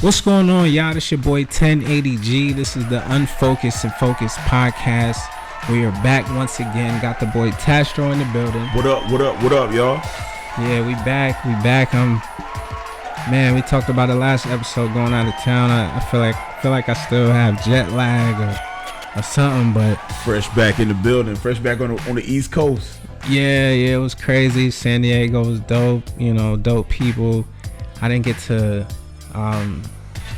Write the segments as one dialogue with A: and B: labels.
A: What's going on, y'all? This your boy 1080G. This is the Unfocused and Focused Podcast. We are back once again. Got the boy Tastro in the building.
B: What up, y'all?
A: Yeah, we back. Man, we talked about the last episode going out of town. I feel like I still have jet lag or something, but
B: Fresh back in the building. Fresh back on the East Coast.
A: Yeah, it was crazy. San Diego was dope. Dope people. I didn't get to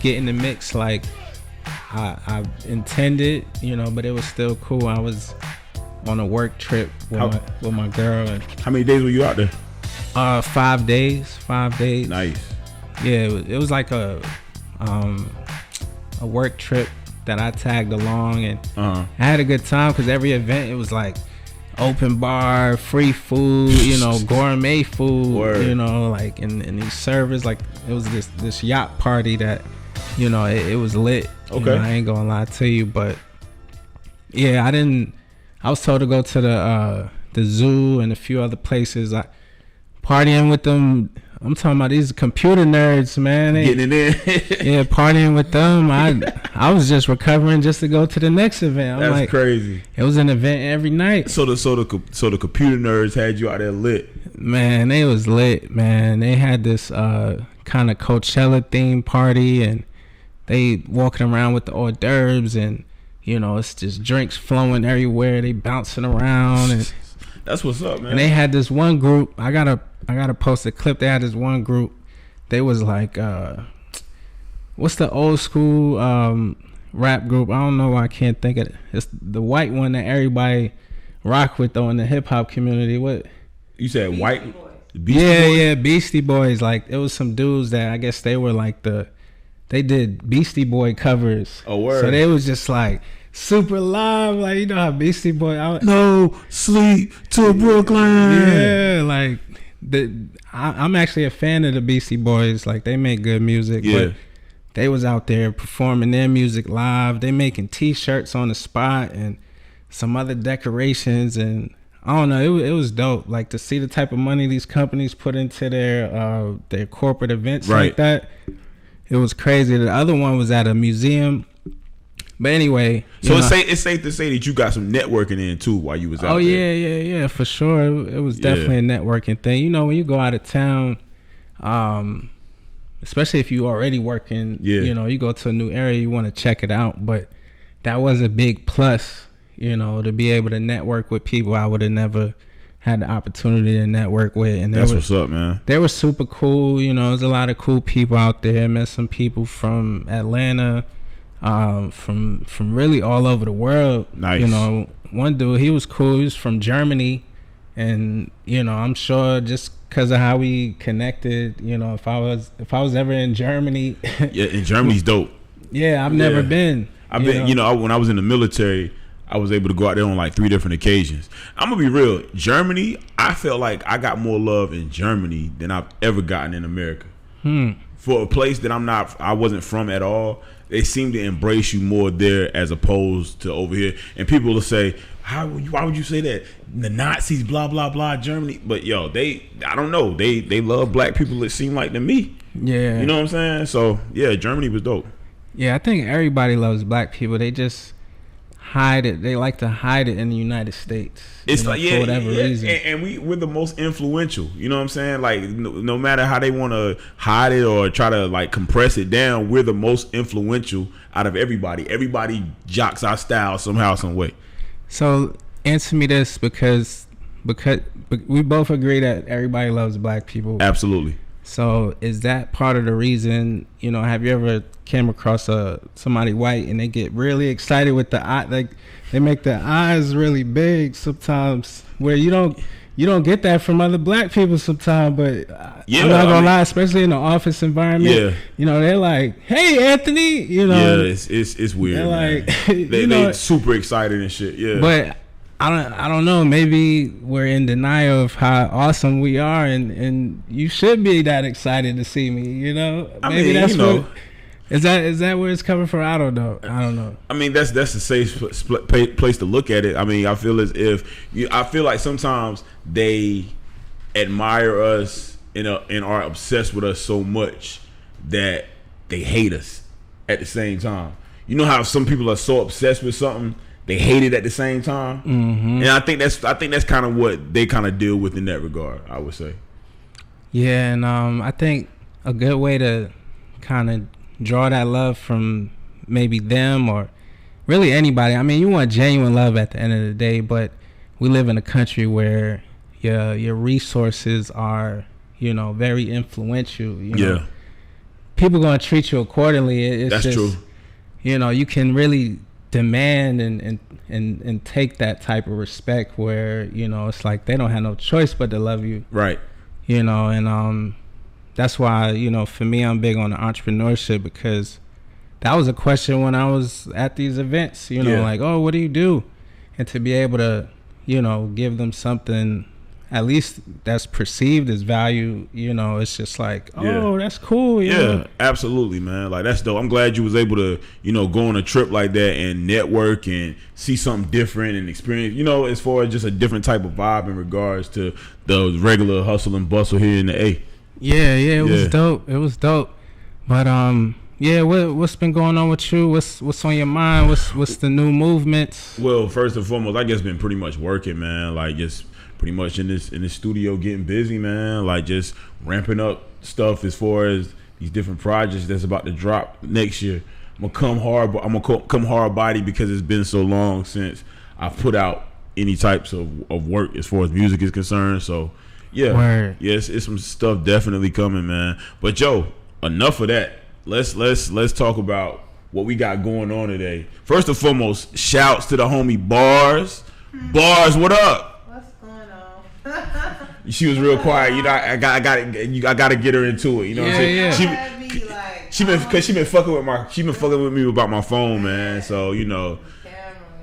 A: get in the mix like I intended, but it was still cool. I was on a work trip with my girl. And,
B: how many days were you out there?
A: 5 days.
B: Nice.
A: Yeah, it was like a work trip that I tagged along, and I had a good time because every event it was like open bar, free food, gourmet food,
B: Word.
A: like in these servers, like it was this yacht party that, it was lit.
B: Okay.
A: I ain't gonna lie to you, but yeah, I was told to go to the zoo and a few other places. Partying with them. I'm talking about these computer nerds, man.
B: Getting it in.
A: Yeah, partying with them. I was just recovering just to go to the next event.
B: That's like, crazy.
A: It was an event every night.
B: So the computer nerds had you out there lit.
A: Man, they was lit, man. They had this kind of Coachella themed party, and they walking around with the hors d'oeuvres, and it's just drinks flowing everywhere. They bouncing around, and
B: that's what's up, man.
A: And they had this one group. I gotta post a clip. They had this one group. They was like, what's the old school rap group? I don't know why I can't think of it. It's the white one that everybody rock with though in the hip hop community. What
B: you said?
C: Beastie
B: White?
C: Boys.
B: Beastie Boys?
A: Yeah, Beastie Boys. Like it was some dudes that I guess they were like they did Beastie Boy covers.
B: Oh, word.
A: So they was just like super live, like how Beastie Boy.
B: No sleep to Brooklyn.
A: Yeah, like I'm actually a fan of the Beastie Boys. Like they make good music.
B: Yeah.
A: But they was out there performing their music live. They making T-shirts on the spot and some other decorations, and I don't know. It was dope. Like to see the type of money these companies put into their corporate events like that. It was crazy. The other one was at a museum. But anyway,
B: so it's safe to say that you got some networking in too while you was out there.
A: Yeah, for sure. It was definitely a networking thing. When you go out of town, especially if you already working, you go to a new area, you want to check it out. But that was a big plus, to be able to network with people I would have never had the opportunity to network with. And
B: that's what's up, man.
A: They were super cool. There's a lot of cool people out there. Met some people from Atlanta. From really all over the world.
B: Nice.
A: One dude, he was cool. He was from Germany, and I'm sure just because of how we connected, if I was ever in Germany.
B: Yeah, and Germany's dope.
A: Yeah, I've never been.
B: I've been. When I was in the military, I was able to go out there on like 3 different occasions. I'm gonna be real. Germany, I felt like I got more love in Germany than I've ever gotten in America. For a place that I wasn't from at all. They seem to embrace you more there as opposed to over here. And people will say, why would you say that? The Nazis, blah, blah, blah, Germany. But I don't know. They love black people, it seemed like to me.
A: Yeah.
B: You know what I'm saying? So, yeah, Germany was dope.
A: Yeah, I think everybody loves black people. They just hide it. They like to hide it in the United States.
B: It's for whatever
A: reason.
B: And we're the most influential. You know what I'm saying? Like no matter how they want to hide it or try to like compress it down, we're the most influential out of everybody. Everybody jocks our style somehow, some way. So
A: answer me this, because we both agree that everybody loves black people.
B: Absolutely.
A: So is that part of the reason? Have you ever came across somebody white and they get really excited with the eye, like they make their eyes really big sometimes, where you don't get that from other black people sometimes. But I'm not gonna lie, especially in the office environment, they're like, "Hey, Anthony,"
B: Yeah, it's weird.
A: They're like,
B: they super excited and shit. Yeah,
A: but I don't know. Maybe we're in denial of how awesome we are, and you should be that excited to see me. Maybe that's what. Is that where it's coming from? I don't know. I mean, that's a safe place to look at it. I mean, I feel as if I feel like sometimes they admire us and are obsessed with us so much that
B: they hate us at the same time. You know how some people are so obsessed with something, they hate it at the same time.
A: Mm-hmm.
B: And I think that's kind of what they kind of deal with in that regard, I would say.
A: Yeah, and I think a good way to kind of draw that love from maybe them or really anybody. I mean, you want genuine love at the end of the day, but we live in a country where your resources are, you know, very influential. You know? People gonna treat you accordingly. It's
B: that's
A: just,
B: true.
A: You know, you can really demand and take that type of respect where, you know, it's like they don't have no choice but to love you.
B: Right.
A: You know, and that's why, you know, for me, I'm big on the entrepreneurship, because that was a question when I was at these events, you know, like, oh, what do you do? And to be able to, you know, give them something at least that's perceived as value, you know, it's just like, oh, that's cool.
B: Yeah, absolutely, man. Like, that's dope. I'm glad you was able to, you know, go on a trip like that and network and see something different and experience, you know, as far as just a different type of vibe in regards to the regular hustle and bustle here in the A.
A: Yeah, it was dope. It was dope. But yeah, what's been going on with you? What's on your mind? What's the new movements?
B: Well, first and foremost, I guess been pretty much working, man. Like, just pretty much in this studio getting busy, man. Like, just ramping up stuff as far as these different projects that's about to drop next year. I'm gonna come hard body because it's been so long since I've put out any types of work as far as music is concerned. So yeah, yes, it's some stuff definitely coming, man. But Joe, enough of that. Let's talk about what we got going on today. First and foremost, shouts to the homie Bars. Bars, what up?
C: What's going on?
B: She was real quiet. You know, I got to get her into it. You know what I'm saying?
A: Yeah.
B: She been fucking with me about my phone, man. So, you know,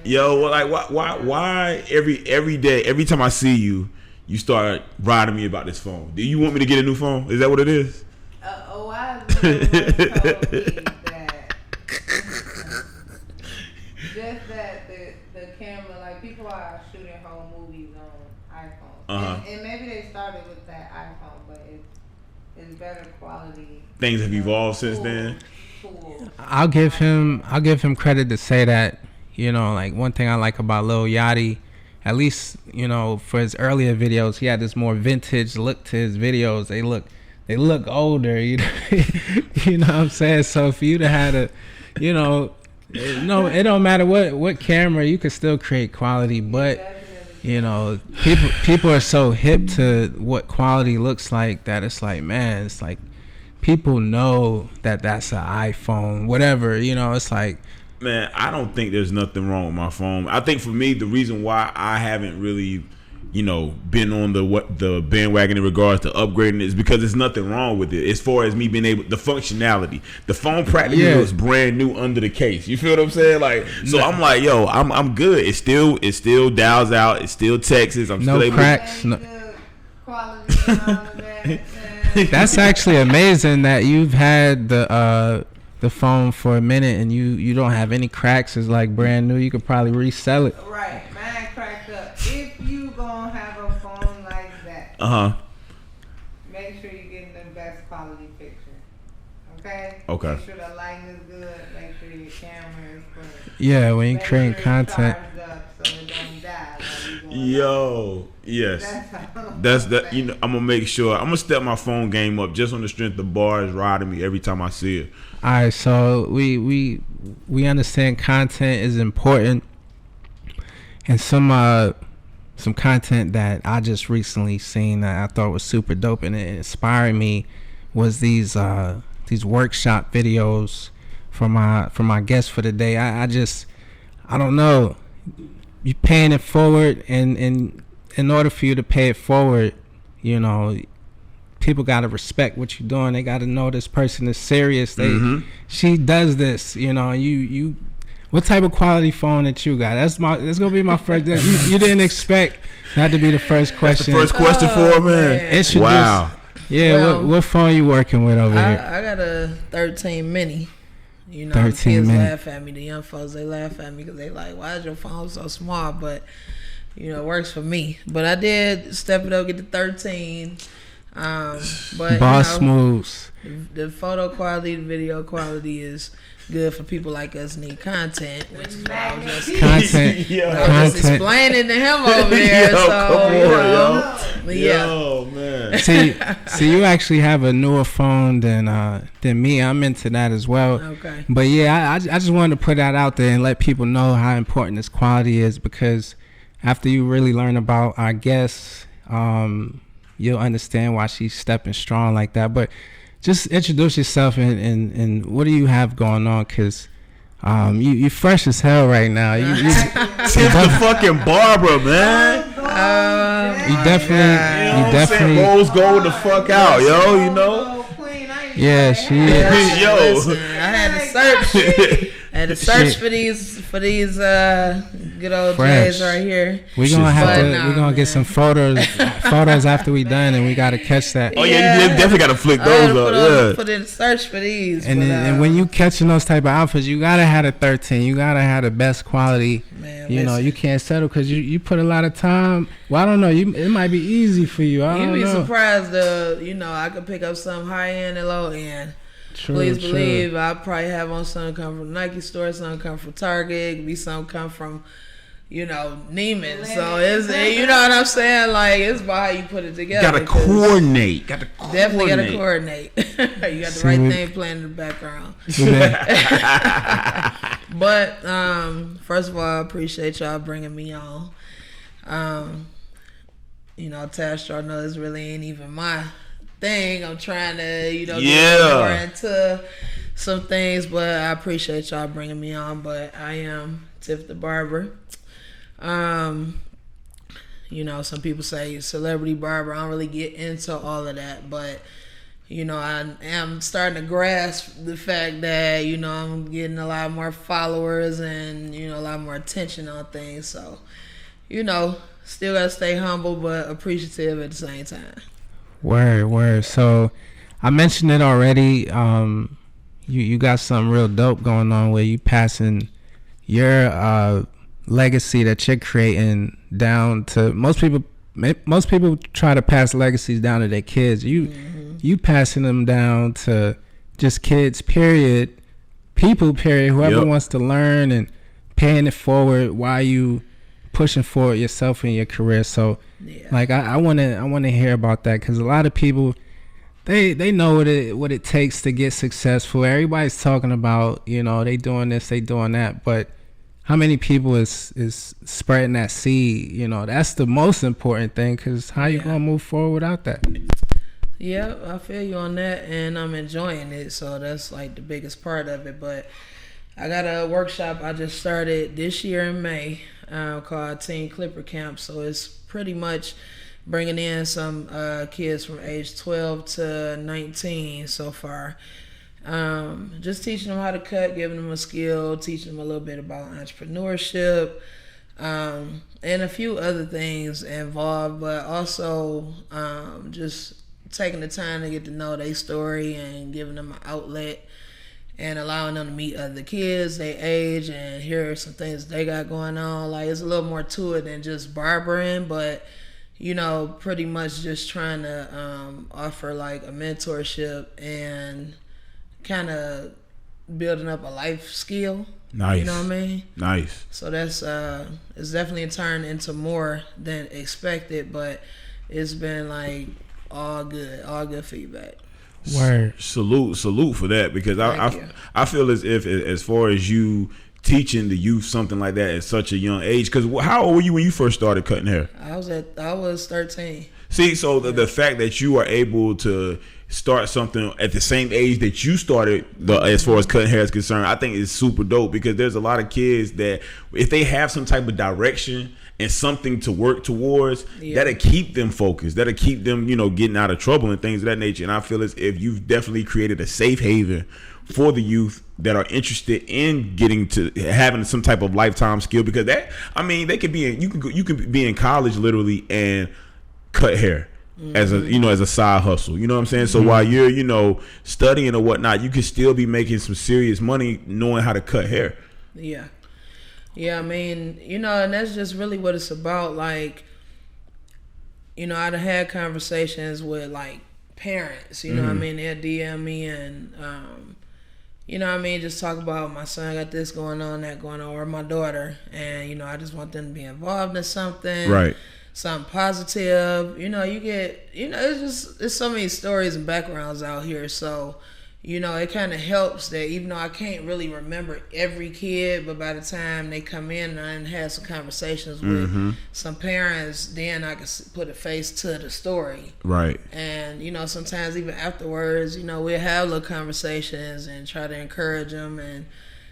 B: yo, like why every day, every time I see you, you start riding me about this phone? Do you want me to get a new phone? Is that what it is?
C: I told me that just that the camera, like, people are shooting whole movies on iPhones, and maybe they started with that iPhone, but it's better quality.
B: Things have evolved since then.
A: I'll give him credit to say that. You know, like, one thing I like about Lil Yachty, at least, you know, for his earlier videos, he had this more vintage look to his videos. They look older, you know. You know what I'm saying? So for you to have a, you know, no, it don't matter what camera, you can still create quality. But, you know, people are so hip to what quality looks like that it's like, man, it's like people know that that's an iPhone, whatever, you know. It's like,
B: man, I don't think there's nothing wrong with my phone. I think for me, the reason why I haven't really, you know, been on the bandwagon in regards to upgrading is because there's nothing wrong with it as far as me being able, the functionality. The phone practically was brand new under the case. You feel what I'm saying? Like, so I'm like, yo, I'm good. It still dials out. It still texts. I'm
A: no
B: still
A: cracks.
C: No quality and all of that.
A: That's actually amazing that you've had the phone for a minute and you don't have any cracks. It's like brand new. You could probably resell it.
C: Right, mine cracked up. If you gonna have a phone like that, make sure you're getting the best quality picture. Okay. Make sure the lighting is good. Make sure your camera is clean.
A: Yeah, when you're creating content.
C: So it don't die.
B: Yo, yes. That's that. You know, I'm gonna make sure. I'm gonna step my phone game up just on the strength of Bars riding me every time I see it.
A: All right, so we understand content is important, and some content that I just recently seen that I thought was super dope and it inspired me was these workshop videos from my guest for the day. I don't know. You paying it forward, and in order for you to pay it forward, you know, people gotta respect what you're doing. They gotta know this person is serious. She does this, you know. You what type of quality phone that you got? That's gonna be my first. You didn't expect that to be the first question.
B: That's the first question for man. Wow.
A: Yeah. What phone you working with over here?
D: I got a 13 mini. You know,
A: 13
D: the kids
A: mini.
D: laugh at me. The young folks, they laugh at me because they like, why is your phone so small? But, you know, it works for me. But I did step it up, get the 13. But
A: boss moves.
D: The photo quality, the video quality is good for people like us need content, which is why I was just
A: Content.
D: just explaining to him over there.
B: Yo,
D: so
B: come on, yo.
D: but yeah.
B: Yo, man.
A: See, you actually have a newer phone than me. I'm into that as well.
D: Okay.
A: But yeah, I just wanted to put that out there and let people know how important this quality is, because after you really learn about our guests, you'll understand why she's stepping strong like that. But just introduce yourself and what do you have going on? Because you fresh as hell right now.
B: Tiff the fucking Barber, man.
A: You definitely
B: Rose gold the fuck out, yo. You know.
A: Yeah, she is.
B: Yo,
D: Listen, I had to search for these good old
A: Fresh.
D: J's right here.
A: We're gonna get some photos after we done, and we gotta catch that.
B: Oh yeah, you definitely gotta flick those up.
D: Put in search for these.
A: And when you catching those type of outfits, you gotta have a 13. You gotta have the best quality.
D: Man,
A: you know, you can't settle because you put a lot of time. Well, I don't know. It might be easy for you. You'd
D: be surprised. I could pick up some high end and low end. Please believe I probably have on some come from Nike store, some come from Target, be some come from, Neiman. So it's you know what I'm saying? Like, it's about how you put it together.
B: Gotta coordinate.
D: Definitely gotta coordinate. You got the right thing playing in the background. But first of all, I appreciate y'all bringing me on. Tastro, I know this really ain't even my thing. I'm trying to, get more into some things, but I appreciate y'all bringing me on. But I am Tiff The Barber. Some people say celebrity barber. I don't really get into all of that, but I am starting to grasp the fact that I'm getting a lot more followers and a lot more attention on things. So still gotta stay humble but appreciative at the same time.
A: Word. So I mentioned it already. You got something real dope going on where you passing your legacy that you're creating down to most people. Most people try to pass legacies down to their kids. You passing them down to just kids, period, people, period, whoever wants to learn and paying it forward while you pushing forward yourself in your career. So like I want to hear about that, because a lot of people they know what it takes to get successful. Everybody's talking about they doing this, they doing that, but how many people is spreading that seed? That's the most important thing, because how you gonna move forward without that?
D: Yeah, I feel you on that, and I'm enjoying it, so that's like the biggest part of it. But I got a workshop I just started this year in May called Teen Clipper Camp. So it's pretty much bringing in some kids from age 12 to 19 so far. Just teaching them how to cut, giving them a skill, teaching them a little bit about entrepreneurship, and a few other things involved, but also just taking the time to get to know their story and giving them an outlet and allowing them to meet other kids their age and hear some things they got going on. Like, it's a little more to it than just barbering, but pretty much just trying to offer like a mentorship and kind of building up a life skill.
B: Nice.
D: You know what I mean?
B: Nice.
D: So that's it's definitely turned into more than expected, but it's been like all good feedback.
A: Word.
B: Salute for that, because I feel as far as you teaching the youth something like that at such a young age, because how old were you when you first started cutting hair?
D: I was 13.
B: See, so the fact that you are able to start something at the same age that you started, as far as cutting hair is concerned, I think is super dope, because there's a lot of kids that if they have some type of direction and something to work towards, that'll keep them focused, that'll keep them getting out of trouble and things of that nature. And I feel as if you've definitely created a safe haven for the youth that are interested in getting to having some type of lifetime skill, because they could be you can be in college literally and cut hair as a side hustle. You know what I'm saying? So while you're studying or whatnot, you can still be making some serious money knowing how to cut hair.
D: Yeah, I mean, and that's just really what it's about. Like, you know, I'd have had conversations with like parents, you know what I mean? They'll DM me and, you know what I mean, just talk about my son got this going on, that going on, or my daughter. And, you know, I just want them to be involved in something.
B: Right.
D: Something positive. You know, you get, you know, it's so many stories and backgrounds out here. So, you know, it kind of helps that even though I can't really remember every kid, but by the time they come in and I had some conversations with some parents, then I can put a face to the story.
B: Right.
D: And, you know, sometimes even afterwards, you know, we'll have little conversations and try to encourage them and,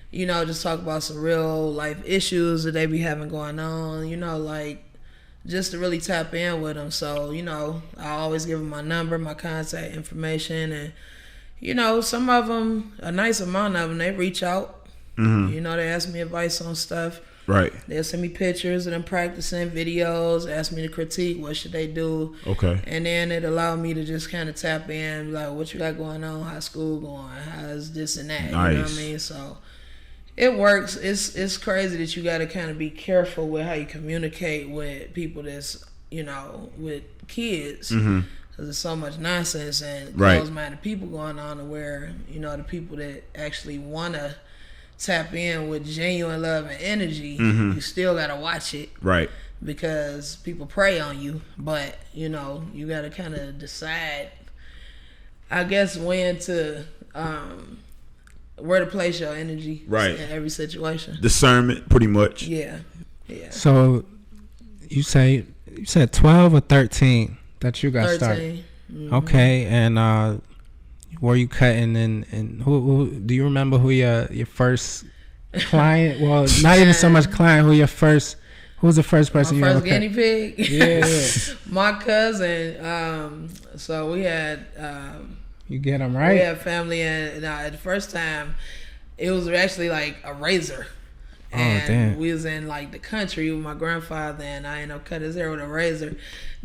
D: you know, just talk about some real life issues that they be having going on, you know, like just to really tap in with them. So, you know, I always give them my number, my contact information, and you know, some of them, a nice amount of them, they reach out. You know, they ask me advice on stuff.
B: Right.
D: They'll send me pictures of them practicing, videos, ask me to critique, what should they do.
B: Okay.
D: And then it allowed me to just kind of tap in, like, what you got going on, how's school going, how's this and that.
B: Nice.
D: You know what I mean? So it works. It's crazy that you got to kind of be careful with how you communicate with people that's, you know, with kids. Because there's so much nonsense and closed-minded people going on to where, you know, the people that actually want to tap in with genuine love and energy, you still got to watch it. Right. Because people prey on you. But, you know, you got to kind of decide, I guess, when to, where to place your energy in every situation.
B: Discernment, pretty much.
D: Yeah. Yeah.
A: So you said 12 or 13 that you got
D: 13.
A: started. Okay, and were you cutting and who do you remember who your first client? Well, not even so much client. Who was the first person you ever cut?
D: My first guinea pig.
A: Yeah.
D: My cousin. So we had.
A: You get them right.
D: We had family, and the first time, it was actually like a razor. And we was in like the country with my grandfather, and I ended up cutting his hair with a razor.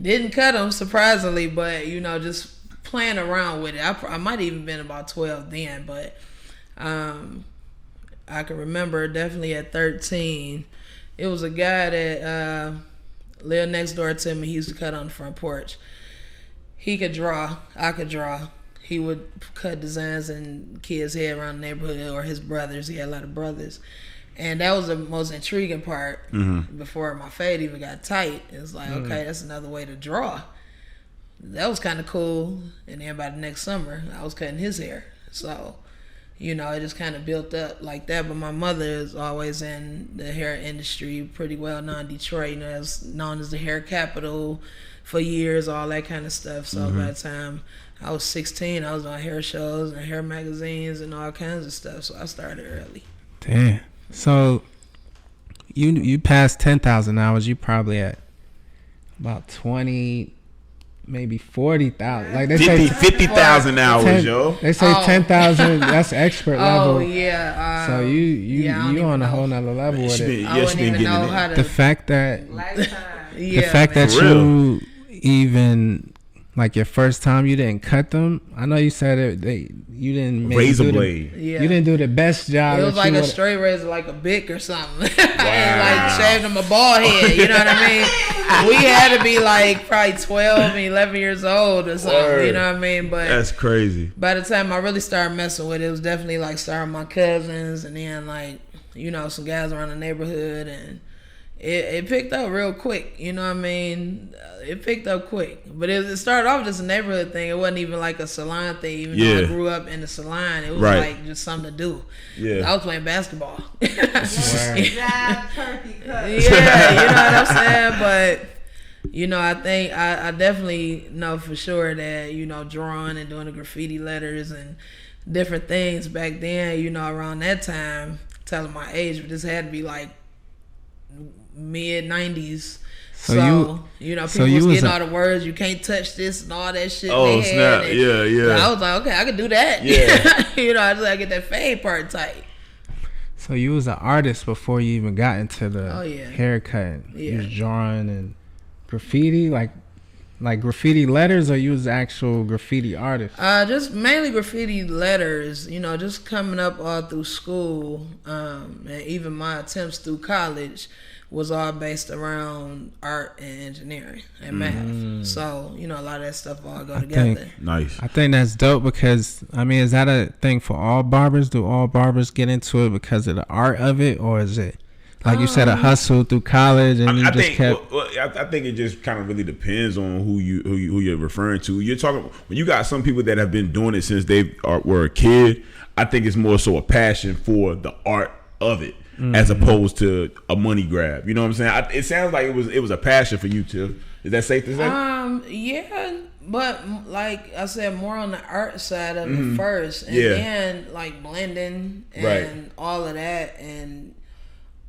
D: Didn't cut him, surprisingly, but you know, just playing around with it. I might even been about 12 then, but I can remember definitely at 13. It was a guy that lived next door to me. He used to cut on the front porch. He could draw. I could draw. He would cut designs in kids' hair around the neighborhood, or his brothers. He had a lot of brothers. And that was the most intriguing part before my fade even got tight. It was like, okay, that's another way to draw. That was kind of cool. And then by the next summer, I was cutting his hair. So, you know, it just kind of built up like that. But my mother is always in the hair industry, pretty well known in Detroit. You know, it's known as the hair capital for years, all that kind of stuff. So by the time I was 16, I was on hair shows and hair magazines and all kinds of stuff. So I started early.
A: Damn. So you passed 10,000 hours. You probably at about 20, maybe 40,000. Like they
B: 50,000 hours, yo.
A: They say 10,000. That's expert level.
D: Oh yeah.
A: So you on a whole nother level with it.
D: I wouldn't even know how to.
A: The fact that
D: that
A: you even like your first time you didn't cut them. I know you said you didn't
B: razor blade.
A: You didn't do the best job.
D: It was like a straight razor, like a Bic or something. Like shaved him a bald head. You know what I mean? We had to be like probably 12 and 11 years old or something. Word. You know what I mean? But
B: that's crazy.
D: By the time I really started messing with it, it was definitely like starting my cousins and then like, you know, some guys around the neighborhood, and it picked up real quick. You know what I mean? It picked up quick. But it started off just a neighborhood thing. It wasn't even like a salon thing. Even though I grew up in the salon, it was like just something to do. Yeah. I was playing basketball.
C: Turkey cut.
D: Yeah, you know what I'm saying? But, you know, I think I definitely know for sure that, you know, drawing and doing the graffiti letters and different things back then, you know, around that time, telling my age, but this had to be like mid-90s. So you know, people was getting all the words, you can't touch this and all that shit.
B: Oh, snap. Yeah.
D: I was like, okay, I can do that. Yeah. You know, I just gotta get that fade part tight.
A: So you was an artist before you even got into the haircut.
D: Yeah.
A: You was drawing and graffiti, like graffiti letters, or you was actual graffiti artist?
D: Just mainly graffiti letters, you know, just coming up all through school, and even my attempts through college was all based around art and engineering and math. So, you know, a lot of that stuff all go together.
B: Nice.
A: I think that's dope because, I mean, is that a thing for all barbers? Do all barbers get into it because of the art of it? Or is it, like you said, a hustle through college and I think
B: it just kind of really depends on who you're referring to. You're talking when you got some people that have been doing it since they were a kid. I think it's more so a passion for the art of it as opposed to a money grab. You know what I'm saying? It sounds like it was a passion for you, Tiff. Is that safe to say?
D: Yeah, but like I said, more on the art side of it first, and then like blending and all of that, and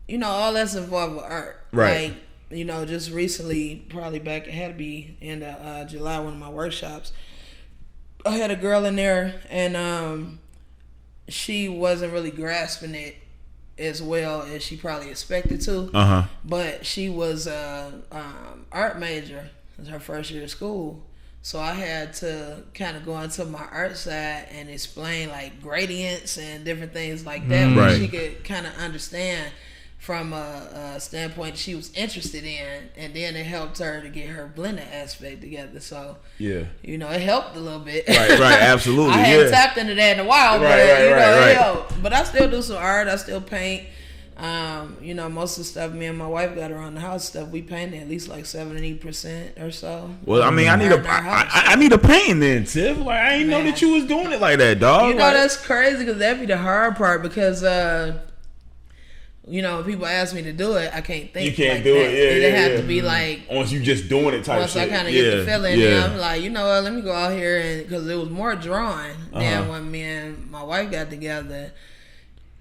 D: you know, all that's involved with art.
B: Right.
D: Like, you know, just recently, probably back, it had to be in July, one of my workshops, I had a girl in there, and she wasn't really grasping it as well as she probably expected to. But she was art major. It was her first year of school. So I had to kind of go into my art side and explain like gradients and different things like that, where she could kind of understand from a standpoint she was interested in, and then it helped her to get her blending aspect together. So you know, it helped a little bit. Right,
B: absolutely.
D: I hadn't tapped into that in a while, but it helped. But I still do some art. I still paint. You know, most of the stuff me and my wife got around the house stuff, we paint at least like 70% or so.
B: Well, I mean, I need a painting then, Tiff. Like, I ain't know that you was doing it like that, dog.
D: You know, like, that's crazy because that'd be the hard part because you know, when people ask me to do it, I can't think.
B: You can't
D: like
B: do
D: that.
B: it,
D: It have to be like
B: once you just doing it type
D: once
B: shit.
D: I kind of get the feeling, then I'm like, you know what, let me go out here, and because it was more drawing than when me and my wife got together.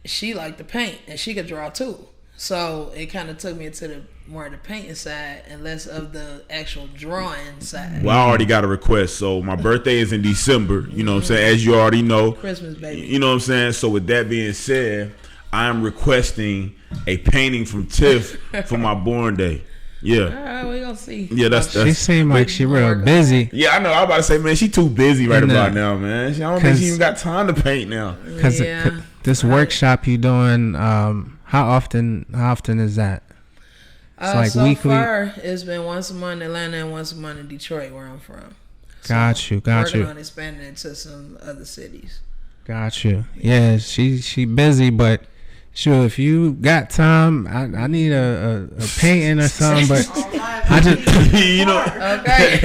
D: She liked to paint and she could draw too, so it kind of took me into the more of the painting side and less of the actual drawing side.
B: Well, I already got a request. So my birthday is in December. You know what I'm saying? As you already know,
D: Christmas, baby.
B: You know what I'm saying? So with that being said, I'm requesting a painting from Tiff for my born day. Yeah.
D: All right, we gonna see.
B: Yeah, that's
A: she seemed like she real busy.
B: Yeah, I know. I was about to say, man, she too busy right about now, man. I don't think she even got time to paint now.
A: Because this workshop you doing, how often is that? It's like
D: so
A: weekly.
D: Far, it's been once a month in Atlanta and once a month in Detroit, where I'm from.
A: Got you.
D: Working on expanding it to some other cities.
A: Got you. Yeah, she busy, but sure, if you got time, I need a painting or something, but I just
B: you know.
D: Okay.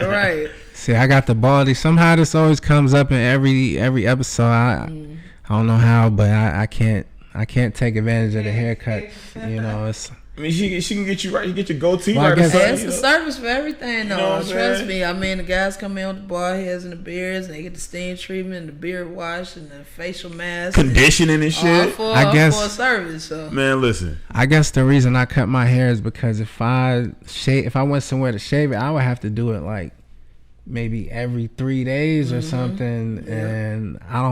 D: Right.
A: See, I got the baldy. Somehow this always comes up in every episode. I don't know how, but I can't take advantage of the haircut. You know, it's.
B: I mean, she can get you right. You get your goatee
A: Well,
B: right.
D: It's the service for everything, though.
B: You know
D: Trust me. I mean, the guys come in with the bald heads and the beards, and they get the steam treatment, the beard wash, and the facial mask,
B: conditioning and shit.
D: I guess for a service. So.
B: Man, listen.
A: I guess the reason I cut my hair is because if I went somewhere to shave it, I would have to do it like maybe every 3 days or something, and I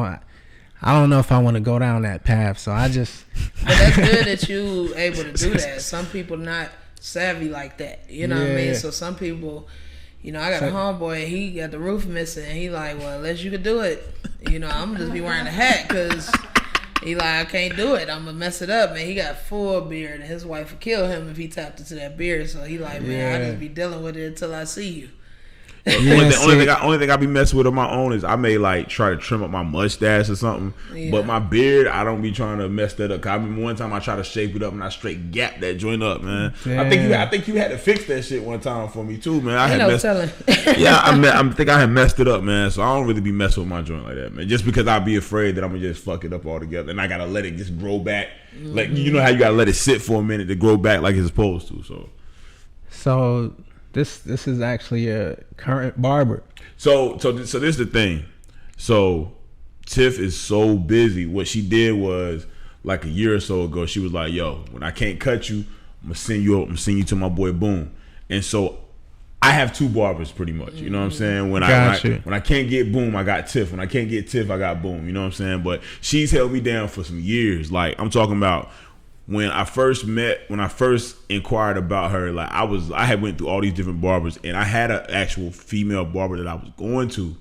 A: don't know if I want to go down that path, so I just.
D: But that's good that you able to do that. Some people not savvy like that. You know what I mean? So some people, you know, I got a homeboy. He got the roof missing. And he like, well, unless you could do it, you know, I'm gonna just be wearing a hat because he like, I can't do it. I'm gonna mess it up. Man, he got full beard, and his wife would kill him if he tapped into that beard. So he like, man, I just be dealing with it until I see you.
B: Only thing I be messing with on my own is I may like try to trim up my mustache or something, but my beard I don't be trying to mess that up. Cause I remember one time I tried to shape it up and I straight gap that joint up, man. I think you had to fix that shit one time for me too, man. I think I had messed it up, man. So I don't really be messing with my joint like that, man. Just because I be afraid that I'm gonna just fuck it up altogether, and I gotta let it just grow back. Like you know how you gotta let it sit for a minute to grow back like it's supposed to. So.
A: This is actually a current barber.
B: So this is the thing. So Tiff is so busy. What she did was like a year or so ago, she was like, "Yo, when I can't cut you, I'm gonna send you to my boy Boom." And so I have two barbers pretty much. You know what I'm saying? When I can't get Boom, I got Tiff. When I can't get Tiff, I got Boom. You know what I'm saying? But she's held me down for some years. Like I'm talking about. When I first inquired about her, like I had went through all these different barbers, and I had an actual female barber that I was going to,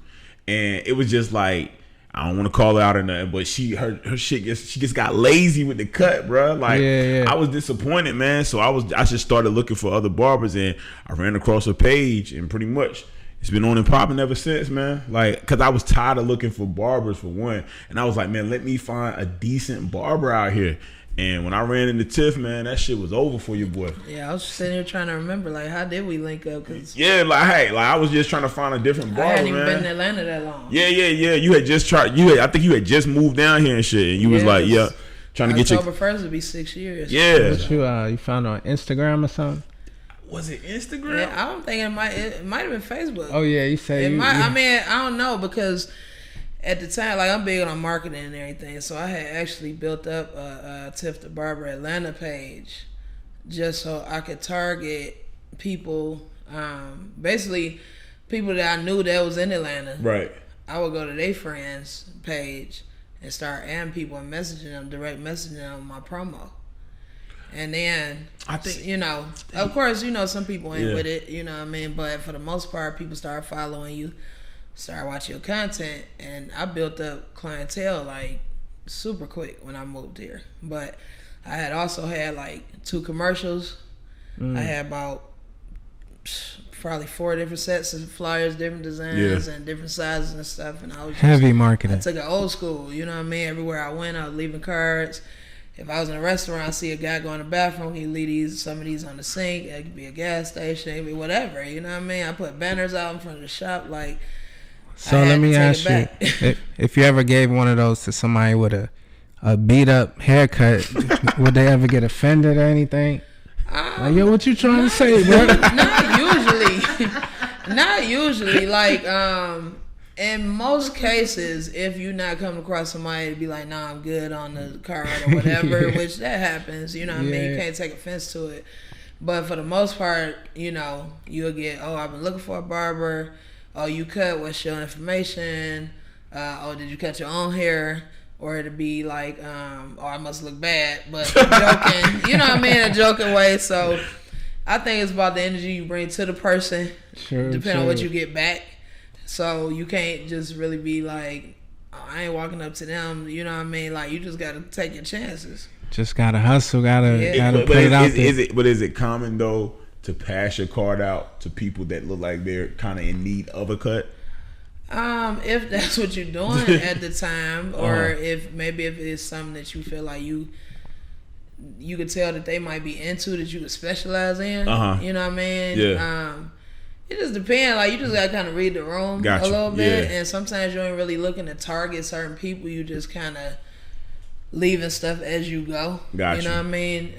B: and it was just like I don't want to call her out or nothing, but her shit just got lazy with the cut, bro. Like I was disappointed, man. So I just started looking for other barbers, and I ran across her page, and pretty much it's been on and popping ever since, man. Like, cause I was tired of looking for barbers for one, and I was like, man, let me find a decent barber out here. And when I ran into Tiff, man, that shit was over for your boy.
D: Yeah, I was sitting here trying to remember, like, how did we link up? Cause
B: I was just trying to find a different barber, man. I
D: hadn't even been in Atlanta that long.
B: Yeah. You had just I think you had just moved down here and shit, and you was like, trying to get your.
D: October 1st would be 6 years.
B: Yeah.
A: What you found on Instagram or something?
B: Was it Instagram?
D: Yeah, I don't think it might have been Facebook.
A: Oh yeah, you say
D: it might. I mean, I don't know, because at the time, like, I'm big on marketing and everything, so I had actually built up a Tiff The Barber Atlanta page just so I could target people, basically people that I knew that was in Atlanta.
B: Right. I
D: would go to their friends' page and start adding people and direct messaging them my promo. And then, I think, of course, some people ain't with it, you know what I mean? But for the most part, people start following you, start watching your content, and I built up clientele like super quick when I moved here. But I had also had like 2 commercials. I had about probably 4 different sets of flyers, different designs and different sizes and stuff. And I was
A: heavy marketing.
D: I took it old school, you know what I mean? Everywhere I went, I was leaving cards. If I was in a restaurant, I see a guy going to the bathroom, he'd leave some of these on the sink. It could be a gas station, it could be whatever, you know what I mean? I put banners out in front of the shop, like.
A: So let me ask you, if you ever gave one of those to somebody with a beat up haircut, would they ever get offended or anything? Like, yo, what you trying to say, bro?
D: Not usually. Like, in most cases, if you're not coming across somebody to be like, nah, I'm good on the card or whatever, which that happens, you know what I mean? You can't take offense to it. But for the most part, you'll get, I've been looking for a barber. Oh, you cut, what's your information? Did you cut your own hair? Or it'd be like, I must look bad, but joking, you know what I mean, in a joking way. So I think it's about the energy you bring to the person, depending on what you get back. So you can't just really be like, I ain't walking up to them, you know what I mean? Like, you just gotta take your chances.
A: Just gotta hustle, gotta put it out there.
B: But is it common though to pass your card out to people that look like they're kind of in need of a cut?
D: If that's what you're doing at the time, or if it's something that you feel like you could tell that they might be into, that you could specialize in, you know what I mean?
B: Yeah.
D: It just depends. Like, you just gotta kind of read the room a little bit, and sometimes you ain't really looking to target certain people. You just kind of leaving stuff as you go. You know what I mean?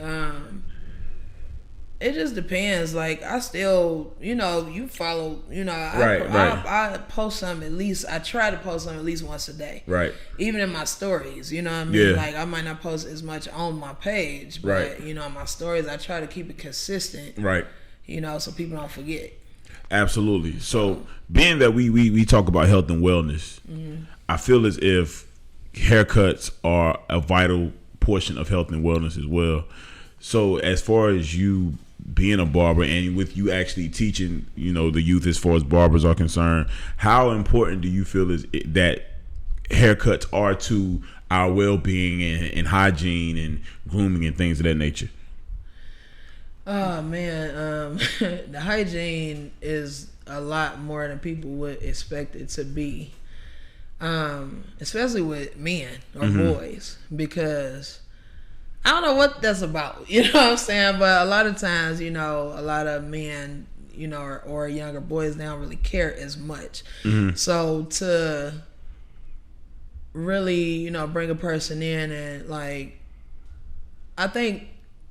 D: It just depends. Like, I still, you follow, I post something at least, I try to post something at least once a day.
B: Right.
D: Even in my stories, you know what I mean? Like, I might not post as much on my page, but, in my stories, I try to keep it consistent.
B: Right.
D: So people don't forget.
B: Absolutely. So, being that we talk about health and wellness, I feel as if haircuts are a vital portion of health and wellness as well. So, as far as you being a barber and with you actually teaching, the youth as far as barbers are concerned, how important do you feel is that haircuts are to our well-being and hygiene and grooming and things of that nature?
D: Oh man, the hygiene is a lot more than people would expect it to be, especially with men or boys, because I don't know what that's about, you know what I'm saying? But a lot of times, a lot of men, or younger boys, they don't really care as much. So to really, bring a person in and, like, I think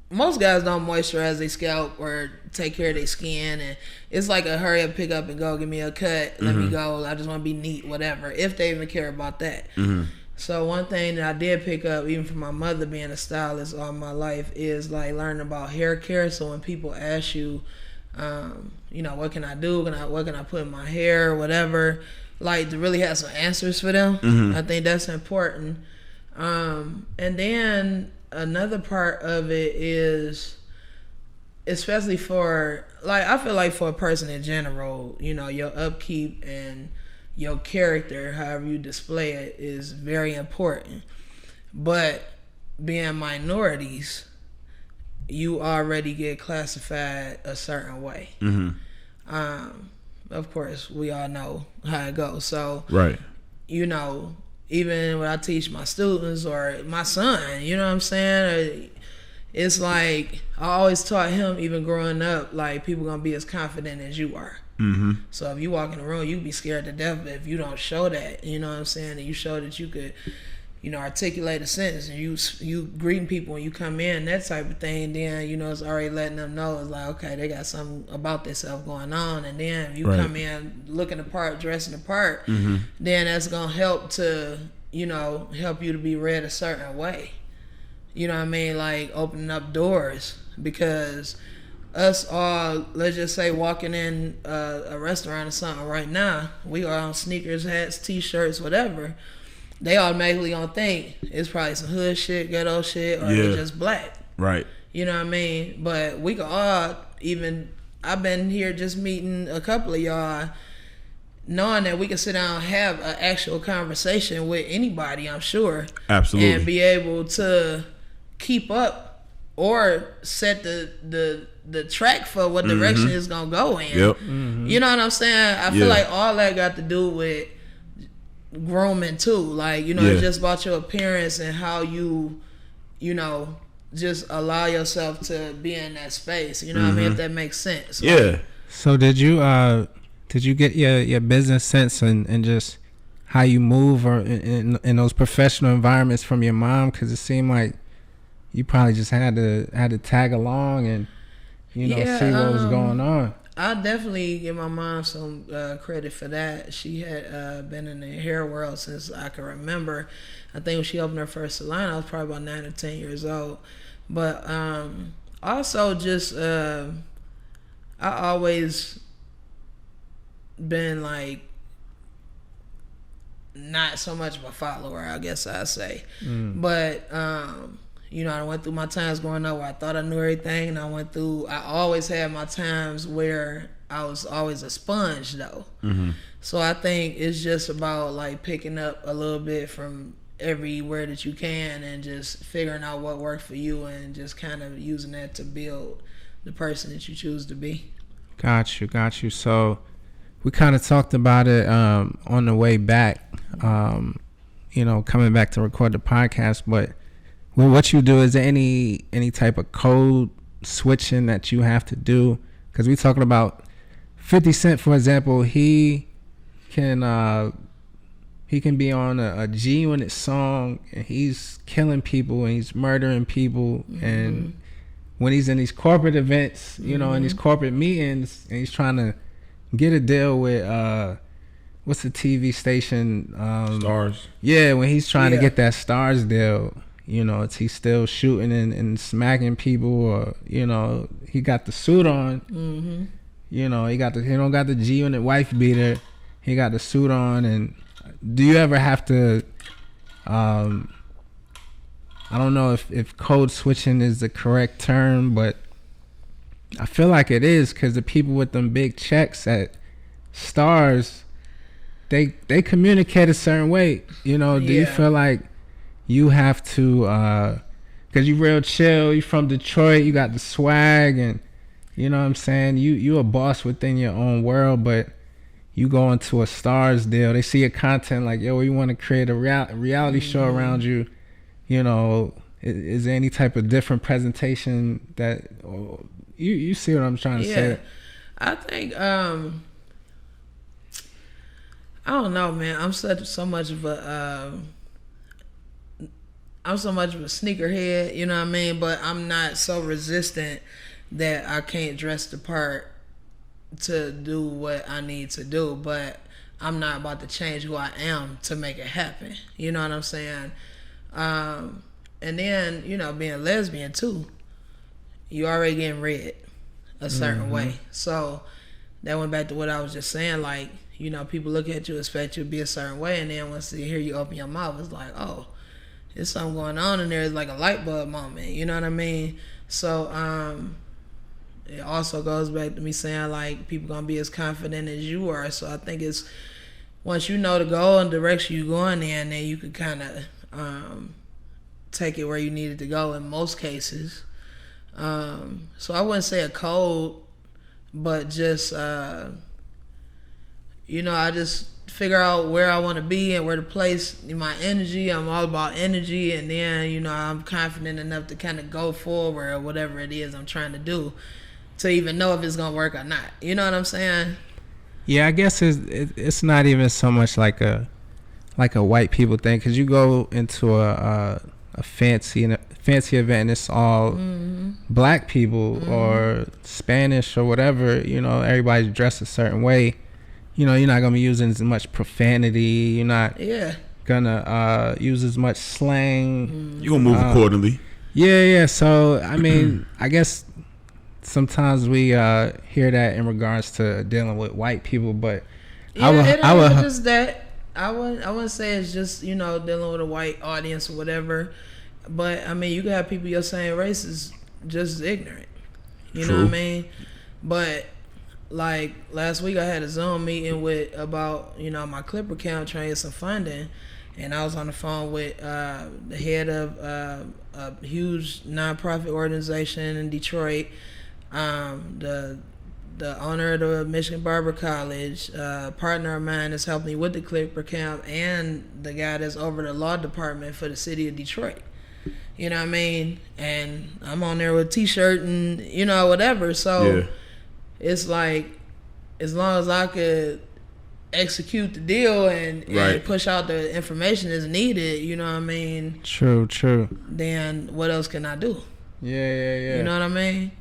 D: most guys don't moisturize their scalp or take care of their skin, and it's like a hurry up, pick up and go, give me a cut, let me go, I just want to be neat, whatever, if they even care about that. So one thing that I did pick up, even from my mother being a stylist all my life, is like learning about hair care. So when people ask you, what can I do? What can I put in my hair or whatever, like, to really have some answers for them. I think that's important. And then another part of it is, especially for, like, I feel like for a person in general, your upkeep and your character, however you display it, is very important. But being minorities, you already get classified a certain way. Of course, we all know how it goes. So,
B: right.
D: You know, even when I teach my students or my son, you know what I'm saying? It's like I always taught him, even growing up, like people gonna be as confident as you are. So if you walk in the room, you can be scared to death, but if you don't show that, you know what I'm saying, and you show that you could, you know, articulate a sentence, and you greeting people when you come in, that type of thing, then, you know, it's already letting them know, it's like, okay, they got something about themselves going on. And then if you come in looking the part, dressing the part, then that's gonna help to, you know, help you to be read a certain way. You know what I mean? Like opening up doors, because us all, let's just say walking in a restaurant or something right now, we are on sneakers, hats, t-shirts, whatever. They automatically gonna think it's probably some hood shit, ghetto shit, or it's just black. Right. You know what I mean? But we can all, even, I've been here just meeting a couple of y'all, knowing that we can sit down and have an actual conversation with anybody, I'm sure. Absolutely. And be able to keep up or set the track for what direction it's gonna go in. You know what I'm saying? I feel like all that got to do with grooming too. Like, you know, it's just about your appearance and how you know, just allow yourself to be in that space. You know what I mean? If that makes sense. Like,
A: so did you get your business sense and just how you move or in those professional environments from your mom? Because it seemed like you probably just had to tag along and, you know, see what was going on.
D: I definitely give my mom some credit for that. She had been in the hair world since I can remember. I think when she opened her first salon, I was probably about 9 or 10 years old. But also just I always been like not so much of a follower, I guess I'd say. But you know, I went through my times growing up where I thought I knew everything, and I always had my times where I was always a sponge though. So I think it's just about like picking up a little bit from everywhere that you can and just figuring out what worked for you and just kind of using that to build the person that you choose to be.
A: Got you. So we kind of talked about it on the way back, you know, coming back to record the podcast, but what you do, is there any type of code switching that you have to do? Because we talking about 50 Cent, for example. He can be on a G-Unit song and he's killing people and he's murdering people. And when he's in these corporate events, you know, in these corporate meetings, and he's trying to get a deal with what's the TV station?
B: Stars.
A: Yeah, when he's trying to get that Stars deal. You know, he's still shooting and smacking people, or, you know, he got the suit on. You know, he don't got the G-Unit wife beater. He got the suit on. And do you ever have to? I don't know if code switching is the correct term, but I feel like it is, because the people with them big checks at Stars, they communicate a certain way. You know, do you feel like you have to, because you real chill, you from Detroit, you got the swag, and you know what I'm saying, you a boss within your own world, but you go into a Stars deal, they see your content like, yo, we want to create a reality show around you. You know, is there any type of different presentation that, you see what I'm trying to say?
D: I think, I don't know, man, I'm so much of a sneakerhead, you know what I mean? But I'm not so resistant that I can't dress the part to do what I need to do. But I'm not about to change who I am to make it happen. You know what I'm saying? And then, you know, being lesbian too, you already getting read a certain way. So that went back to what I was just saying. Like, you know, people look at you, expect you to be a certain way, and then once they hear you open your mouth, it's like, oh, there's something going on in there. It's like a light bulb moment, you know what I mean? So it also goes back to me saying, like, people gonna be as confident as you are. So I think it's once you know the goal and direction you're going in, then you can kind of take it where you need it to go in most cases. So I wouldn't say a code, but just, I just figure out where I want to be and where to place my energy. I'm all about energy, and then, I'm confident enough to kind of go forward or whatever it is I'm trying to do to even know if it's going to work or not. You know what I'm saying?
A: Yeah, I guess it's not even so much like a white people thing, because you go into a fancy event and it's all black people or Spanish or whatever, everybody's dressed a certain way. You're not gonna be using as much profanity. You're not gonna use as much slang.
B: You're gonna move accordingly.
A: Yeah. So I mean, I guess sometimes we hear that in regards to dealing with white people, but
D: I would just that. I wouldn't say it's just dealing with a white audience or whatever, but I mean you can have people your same race is just ignorant. You know what I mean? But like last week I had a Zoom meeting about my Clipper camp trying to get some funding, and I was on the phone with the head of a huge nonprofit organization in Detroit, the owner of the Michigan Barber College, partner of mine that's helped me with the Clipper camp, and the guy that's over the law department for the city of Detroit. You know what I mean? And I'm on there with a t-shirt and whatever. So it's like, as long as I could execute the deal and push out the information that's needed, you know what I mean?
A: True.
D: Then what else can I do?
A: Yeah.
D: You know what I mean?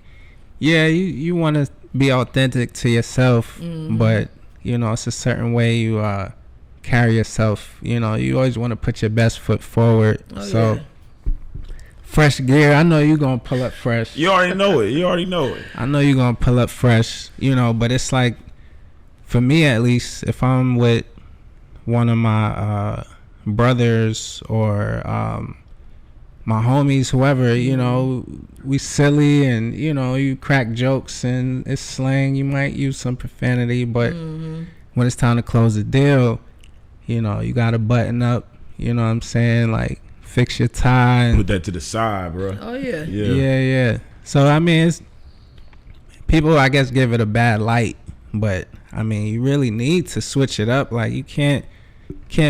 A: Yeah, you want to be authentic to yourself, but it's a certain way you carry yourself. You always want to put your best foot forward. Fresh gear, I know you're gonna pull up fresh.
B: You already know it.
A: I know you're gonna pull up fresh, but it's like, for me at least, if I'm with one of my brothers or my homies, whoever, we silly and, you crack jokes and it's slang. You might use some profanity, but when it's time to close the deal, you got to button up, you know what I'm saying? Like, fix your tie. And
B: put that to the side, bro.
D: Oh, yeah.
A: Yeah. So, I mean, people, I guess, give it a bad light, but, I mean, you really need to switch it up. Like, you can't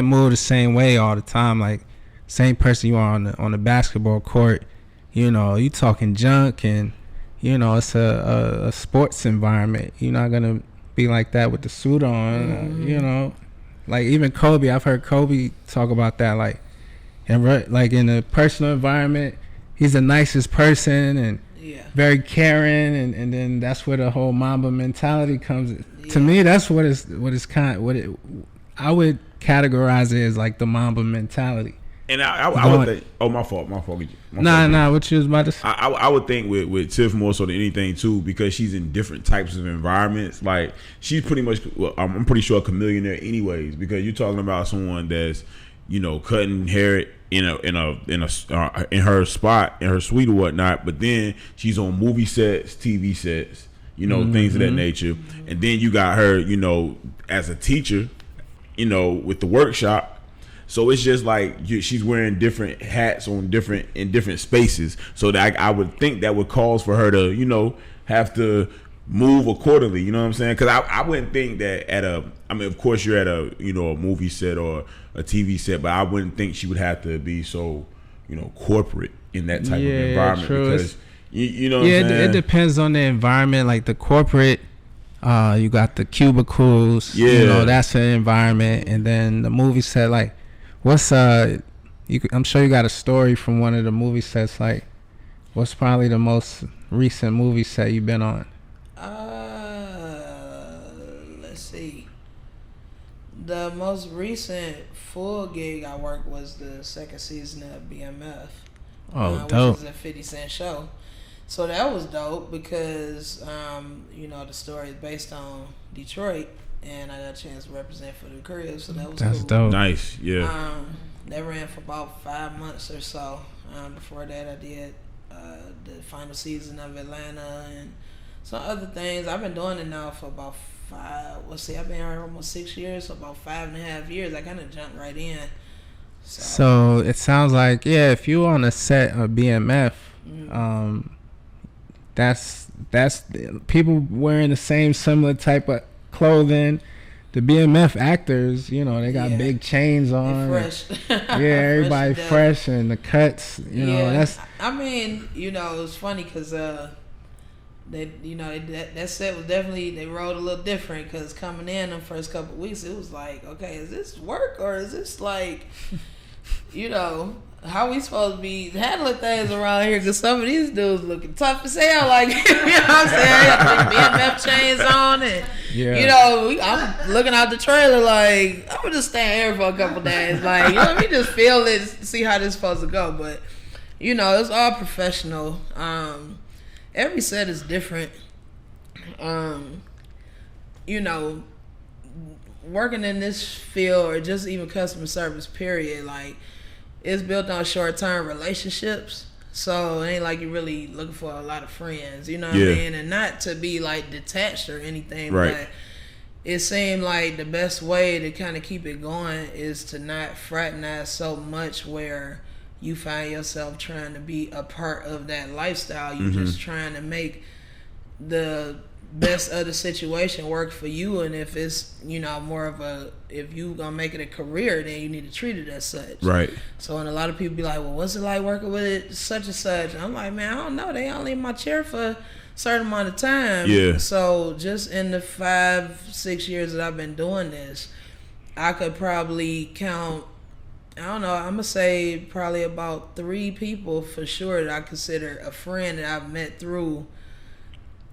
A: move the same way all the time. Like, same person you are on the basketball court, you talking junk, and it's a sports environment. You're not gonna be like that with the suit on. Like even Kobe, I've heard Kobe talk about that. Like in a personal environment, he's the nicest person and very caring, and then that's where the whole Mamba mentality comes. To me, that's what I would categorize it as, like the Mamba mentality.
B: And I would think, my fault.
A: Nah, what you was about to say?
B: I would think with Tiff more so than anything too, because she's in different types of environments. Like she's pretty much, I'm pretty sure a chameleonaire anyways, because you're talking about someone that's, cutting hair in her spot, in her suite or whatnot, but then she's on movie sets, TV sets, things of that nature. And then you got her, as a teacher, with the workshop. So it's just like she's wearing different hats in different spaces. So that I would think that would cause for her to, have to move accordingly. You know what I'm saying? Because I wouldn't think that of course you're at a movie set or a TV set, but I wouldn't think she would have to be so, corporate in that type of environment.
A: True.
B: Because you know what I'm saying?
A: It depends on the environment. Like the corporate, you got the cubicles. That's an environment, and then the movie set, like. What's I'm sure you got a story from one of the movie sets. Like, what's probably the most recent movie set you've been on?
D: Let's see. The most recent full gig I worked was the second season of BMF.
A: Dope.
D: Which is a 50 Cent show. So that was dope because, the story is based on Detroit. And I got a chance to represent for the crib, so that was
A: That's
D: cool.
A: dope.
B: Nice, yeah.
D: That ran for about 5 months or so. Before that, I did the final season of Atlanta and some other things. I've been doing it now for about I've been here almost 6 years, so about 5.5 years. I kind of jumped right in.
A: So it sounds like, if you on a set of BMF, that's people wearing the same similar type of clothing. The BMF actors, they got big chains on.
D: Fresh.
A: Everybody fresh, and the cuts, that's.
D: I mean, it's funny because that set was definitely, they rode a little different, because coming in the first couple of weeks, it was like, okay, is this work or is this like, how we supposed to be handling things around here? Because some of these dudes looking tough as hell, like, what I'm saying? I got BMF chains on, and I'm looking out the trailer like, I'm gonna just stay here for a couple days, like, let me just feel it, see how this supposed to go. But it's all professional. Every set is different. Working in this field, or just even customer service, period, like, it's built on short-term relationships. So it ain't like you're really looking for a lot of friends, what I mean? And not to be like detached or anything, but it seemed like the best way to kind of keep it going is to not fraternize so much where you find yourself trying to be a part of that lifestyle. You're just trying to make the best of the situation work for you, and if it's more of if you gonna make it a career, then you need to treat it as such.
B: Right.
D: So, and a lot of people be like, well, what's it like working with it such and such? And I'm like, man, I don't know, they only in my chair for a certain amount of time. So just in the 5-6 years that I've been doing this, I could probably count, I don't know, I'm gonna say probably about 3 people for sure that I consider a friend that I've met through,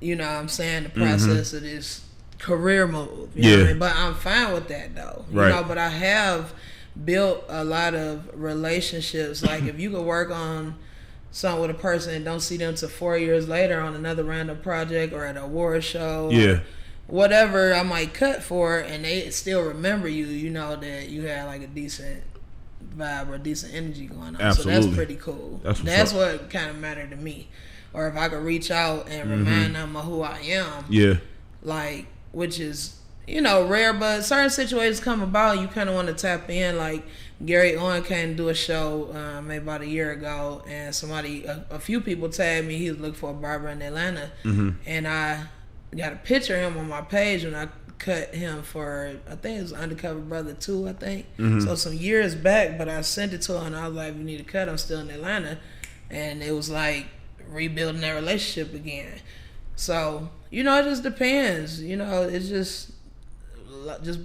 D: what I'm saying, the process of this career move. You know what I mean? But I'm fine with that though. But I have built a lot of relationships. Like, if you could work on something with a person and don't see them till 4 years later on another random project or at an award show, or whatever I might cut for, and they still remember you, that you had like a decent vibe or decent energy going on.
B: Absolutely.
D: So that's pretty cool. That's what kind of mattered to me. Or if I could reach out and remind them of who I am. Like, which is, rare, but certain situations come about, you kind of want to tap in. Like, Gary Owen came to do a show maybe about a year ago, and a few people tagged me. He was looking for a barber in Atlanta. And I got a picture of him on my page when I cut him for, I think it was Undercover Brother 2, I think. So some years back, but I sent it to him, and I was like, if you need a cut, I'm still in Atlanta. And it was like rebuilding that relationship again. So, it just depends. It's just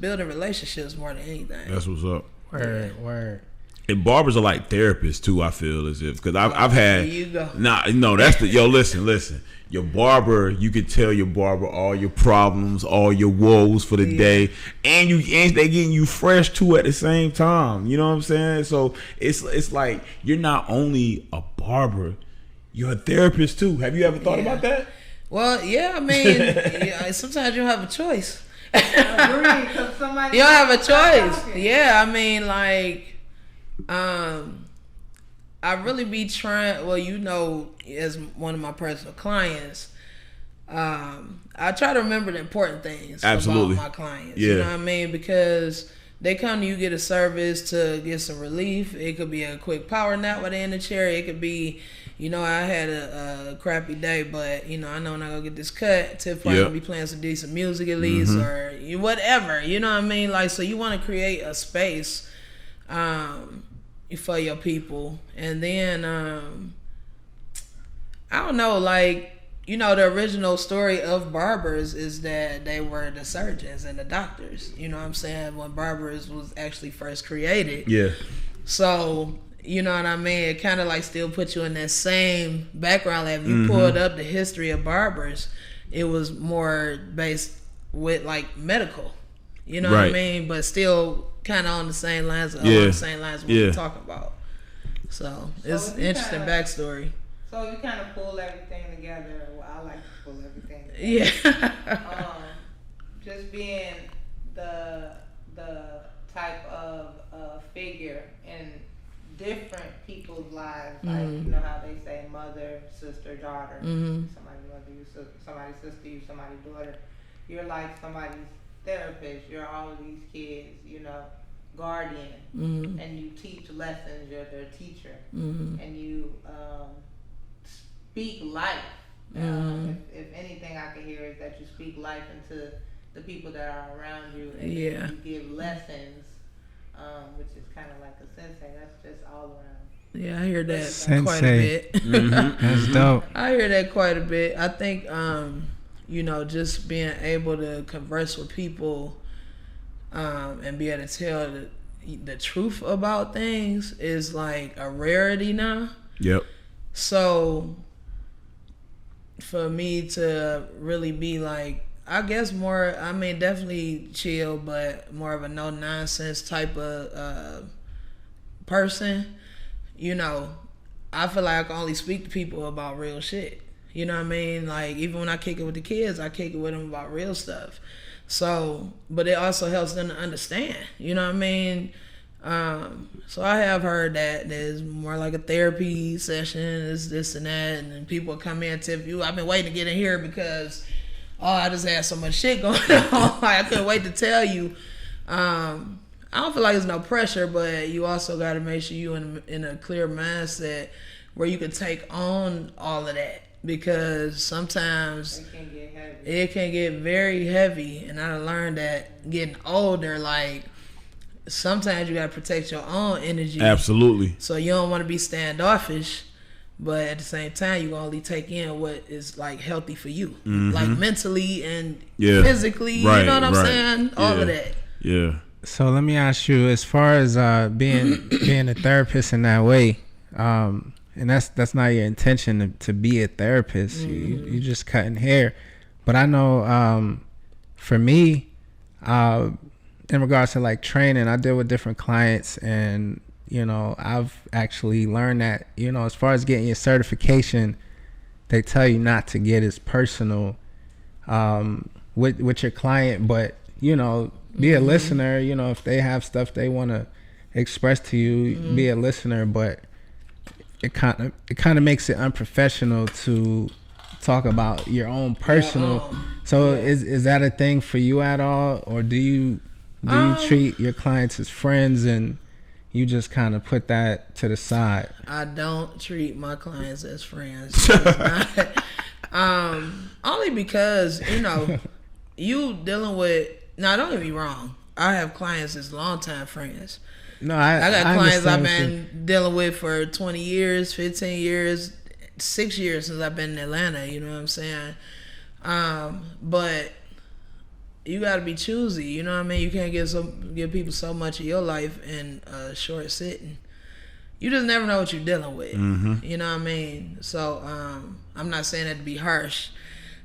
D: building relationships more than anything.
B: That's what's up.
A: Word.
B: And barbers are like therapists too, I feel, as if, because I've had.
D: There you go.
B: That's the listen. Your barber, you can tell your barber all your problems, all your woes for the day, and they getting you fresh too at the same time. You know what I'm saying? So it's like you're not only a barber, you're a therapist too. Have you ever thought about that?
D: Well, yeah, I mean, sometimes you have a choice.
C: I agree, 'cause somebody
D: you don't have a choice. Yeah, I mean, like, I really be trying, as one of my personal clients, I try to remember the important things about my clients. You know what I mean? Because they come to you, get a service to get some relief. It could be a quick power nap while they're in the chair. It could be, I had a crappy day, but, I know when I go get this cut, Tiff probably gonna be playing some decent music at least, or whatever. You know what I mean? Like, so you want to create a space for your people. And then, I don't know, like, the original story of barbers is that they were the surgeons and the doctors. You know what I'm saying? When barbers was actually first created. Yeah. So, you know what I mean? It kind of like still put you in that same background. Like, if you pulled up the history of barbers, it was more based with like medical. You know what I mean? But still kind of on the same lines, along the same lines what we're talking about. So it's interesting backstory.
C: So you kind of pull everything together. Well, I like to pull everything together. Yeah. Just being the type of figure in different people's lives. Like, how they say mother, sister, daughter. Somebody's mother, somebody's sister, somebody's daughter. you're like somebody's therapist. You're all of these kids, you know, guardian, and you teach lessons. You're their teacher, and you speak life. If anything I can hear is that you speak life into the people that are around you, and you give lessons, which is kind of like a sensei. That's just all around.
D: Yeah, I hear that
A: Sensei.
D: quite a bit.
A: That's dope.
D: I hear that quite a bit. I think, you know, just being able to converse with people and be able to tell the truth about things is like a rarity now.
B: Yep.
D: So for me to really be like, I guess more, I mean, definitely chill, but more of a no nonsense type of person. You know, I feel like I can only speak to people about real shit. You know what I mean? Like, even when I kick it with the kids, I kick it with them about real stuff. So, but it also helps them to understand. You know what I mean? So I have heard that there's more like a therapy session, is this and that, and then people come in and tip you. I've been waiting to get in here because, I just had so much shit going on. I couldn't wait to tell you. I don't feel like there's no pressure, but you also got to make sure you in a clear mindset where you can take on all of that, because sometimes it can get very heavy. And I learned that getting older, like sometimes you got to protect your own energy.
B: Absolutely.
D: So you don't want to be standoffish, but at the same time, you can only take in what is like healthy for you, like mentally and physically.
B: Right,
D: you know what I'm
B: right.
D: saying? All of that.
B: Yeah.
A: So let me ask you, as far as being a therapist in that way, and that's not your intention to be a therapist. You just cutting hair. But I know for me, in regards to like training, I deal with different clients, and you know, I've actually learned that, you know, as far as getting your certification, they tell you not to get as personal with your client, but you know, be a listener. You know, if they have stuff they want to express to you, be a listener. But it kind of makes it unprofessional to talk about your own personal. So is that a thing for you at all, or do you treat your clients as friends and you just kind of put that to the side?
D: I don't treat my clients as friends. Only because, you know, you dealing with. Now, don't get me wrong. I have clients as longtime friends.
A: No,
D: I got clients I've been dealing with for 20 years, 15 years, 6 years since I've been in Atlanta. You know what I'm saying? But you got to be choosy. You know what I mean? You can't give people so much of your life in a short sitting. You just never know what you're dealing with. You know what I mean? So I'm not saying that to be harsh,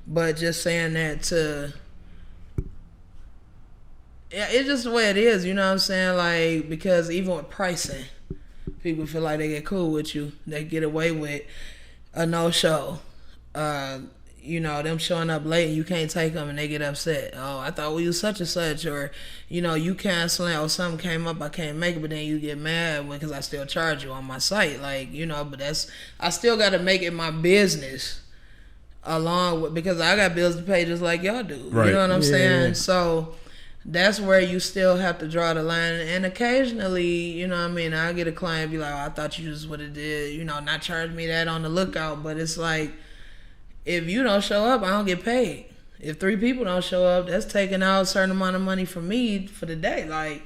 D: but just saying that to. Yeah, it's just the way it is, you know what I'm saying? Like, because even with pricing, people feel like they get cool with you. They get away with a no-show. You know, them showing up late and you can't take them and they get upset. Oh, I thought we was such and such. Or, you know, you canceling, or something came up, I can't make it, but then you get mad because I still charge you on my site. Like, you know, but I still got to make it my business along with, because I got bills to pay just like y'all do. Right. You know what I'm saying? So that's where you still have to draw the line. And occasionally, you know what I mean, I get a client be like, oh, I thought you just would have did, you know, not charge me that on the lookout. But it's like, if you don't show up, I don't get paid. If 3 people don't show up, that's taking out a certain amount of money from me for the day. Like,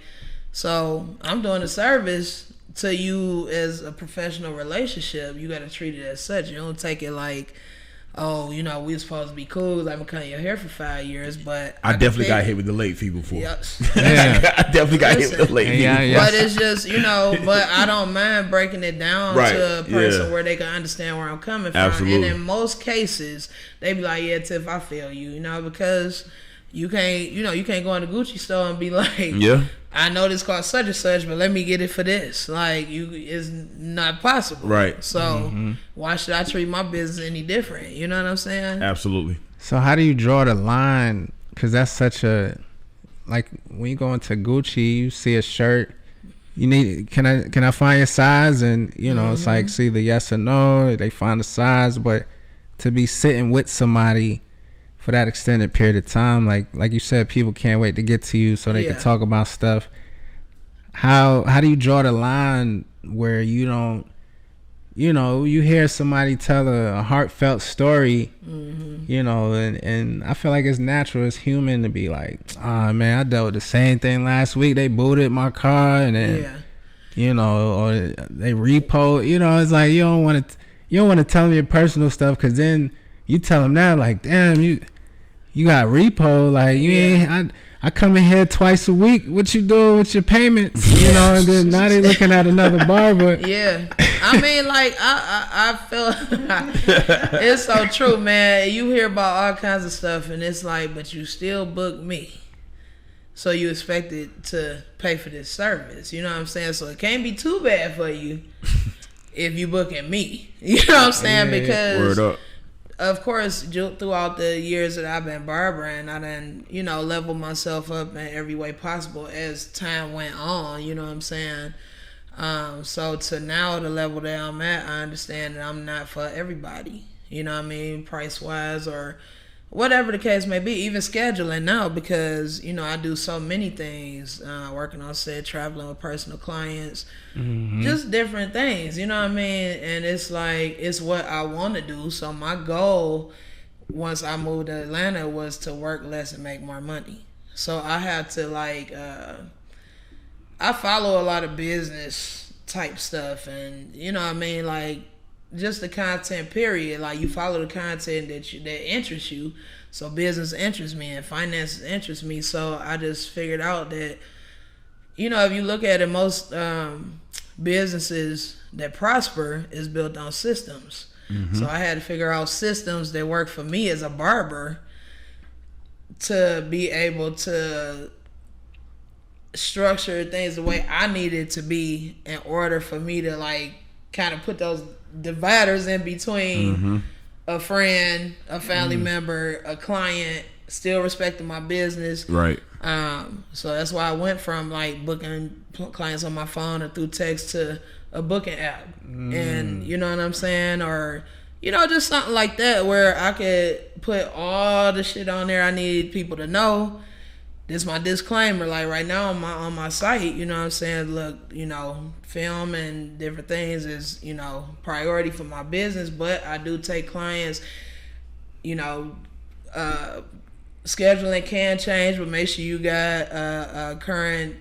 D: so I'm doing a service to you as a professional relationship. You got to treat it as such. You don't take it like, oh, you know, we were supposed to be cool. I've been cutting your hair for 5 years, but
B: I definitely got hit with the late fee before.
D: Yep.
B: I definitely got hit with the late fee.
D: But it's just, you know, but I don't mind breaking it down to a person where they can understand where I'm coming from.
B: Absolutely.
D: And in most cases, they be like, yeah, Tiff, I feel you, you know, because you can't, you know, you can't go in the Gucci store and be like, I know this costs such and such, but let me get it for this. Like, it's not possible. Right. So why should I treat my business any different? You know what I'm saying?
B: Absolutely.
A: So how do you draw the line? Because that's such a, like, when you go into Gucci, you see a shirt, you need, can I find your size? And, you know, it's like, see the yes or no, they find the size. But to be sitting with somebody for for that extended period of time, like you said, people can't wait to get to you so they can talk about stuff. How do you draw the line where you don't, you hear somebody tell a heartfelt story, and I feel like it's natural, it's human to be like, oh man, I dealt with the same thing last week. They booted my car, and then or they repo. It's like you don't want to tell me your personal stuff, because then you tell them now, like, damn, you got repo, like you ain't. I come in here twice a week. What you doing with your payments? And then now they looking at another barber.
D: Yeah, I mean, like I feel it's so true, man. You hear about all kinds of stuff, and it's like, but you still book me, so you expected to pay for this service. You know what I'm saying? So it can't be too bad for you if you booking me. You know what I'm saying? Because
B: word up.
D: Of course, throughout the years that I've been barbering, I done, level myself up in every way possible as time went on, you know what I'm saying? So to now, the level that I'm at, I understand that I'm not for everybody, you know what I mean? Price-wise or whatever the case may be, even scheduling now, because, I do so many things, working on set, traveling with personal clients, just different things, you know what I mean? And it's like, it's what I want to do. So my goal, once I moved to Atlanta, was to work less and make more money. So I had to I follow a lot of business type stuff, and you know what I mean, like, just the content period. Like, you follow the content that interests you. So business interests me and finances interest me. So I just figured out that, if you look at it, most businesses that prosper is built on systems. So I had to figure out systems that work for me as a barber to be able to structure things the way I needed to be in order for me to kind of put those dividers in between a friend, a family member, a client, still respecting my business.
B: Right.
D: So that's why I went from booking clients on my phone or through text to a booking app. And you know what I'm saying? Or, just something like that where I could put all the shit on there I need people to know. This is my disclaimer. Like right now on my site, you know what I'm saying? Look, film and different things is, priority for my business, but I do take clients, scheduling can change, but make sure you got a current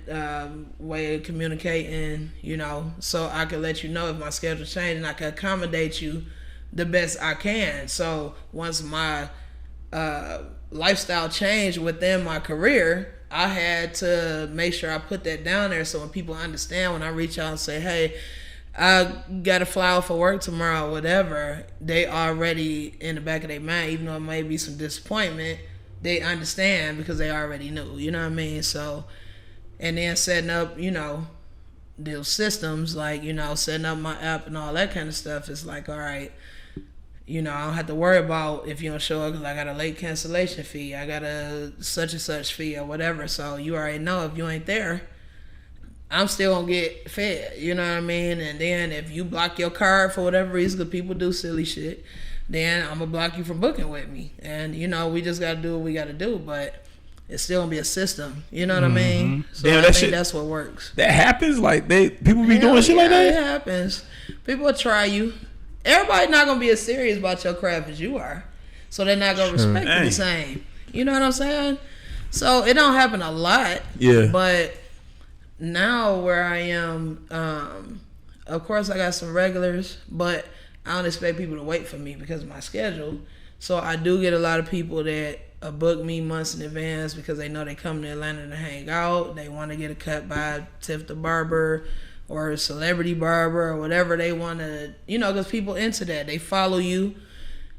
D: way of communicating, so I can let you know if my schedule changes and I can accommodate you the best I can. So once my lifestyle changed within my career, I had to make sure I put that down there so when people understand, when I reach out and say, hey, I got to fly out for work tomorrow, whatever, they already in the back of their mind, even though it may be some disappointment, they understand because they already knew, you know what I mean? So, and then setting up, those systems, setting up my app and all that kind of stuff is like, all right, I don't have to worry about if you don't show up because I got a late cancellation fee, I got a such and such fee or whatever. So you already know if you ain't there, I'm still gonna get fed, you know what I mean? And then if you block your card for whatever reason, because people do silly shit, then I'm gonna block you from booking with me. And we just gotta do what we gotta do, but it's still gonna be a system, you know what I mean? So I think that's what works.
B: That happens? People be doing shit like that?
D: It happens. People will try you. Everybody's not gonna be as serious about your craft as you are, so they're not gonna respect you the same. You know what I'm saying? So it don't happen a lot.
B: Yeah.
D: But now where I am, of course I got some regulars, but I don't expect people to wait for me because of my schedule. So I do get a lot of people that book me months in advance because they know they come to Atlanta to hang out. They want to get a cut by Tiff The Barber or a celebrity barber or whatever they want to, because people into that. They follow you.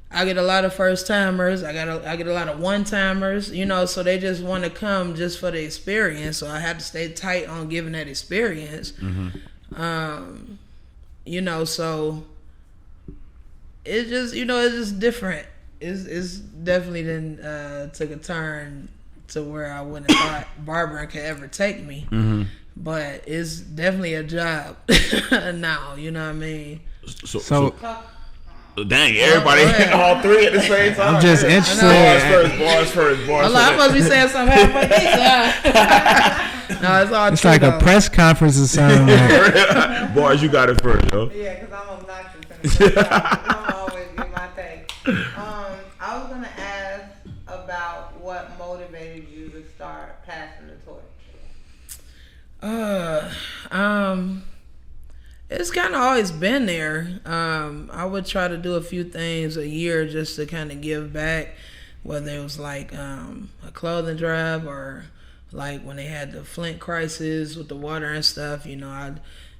D: I get a lot of first timers. I get a lot of one timers, so they just want to come just for the experience. So I have to stay tight on giving that experience. So it's just, it's just different. It's definitely then took a turn to where I wouldn't have thought barbering could ever take me. But it's definitely a job now, you know what I mean?
B: So Dang, everybody all three at the same time.
A: I'm just interested.
B: Bars first.
D: I must be saying something halfway. No, it's all.
A: It's like a press conference or something.
B: Bars, you got it first, yo.
C: Yeah, because I'm obnoxious. I'm always give my take. I was gonna ask about what motivated you to start passing the torch.
D: It's kind of always been there. I would try to do a few things a year just to kind of give back, whether it was like a clothing drive or like when they had the Flint crisis with the water and stuff. You know, I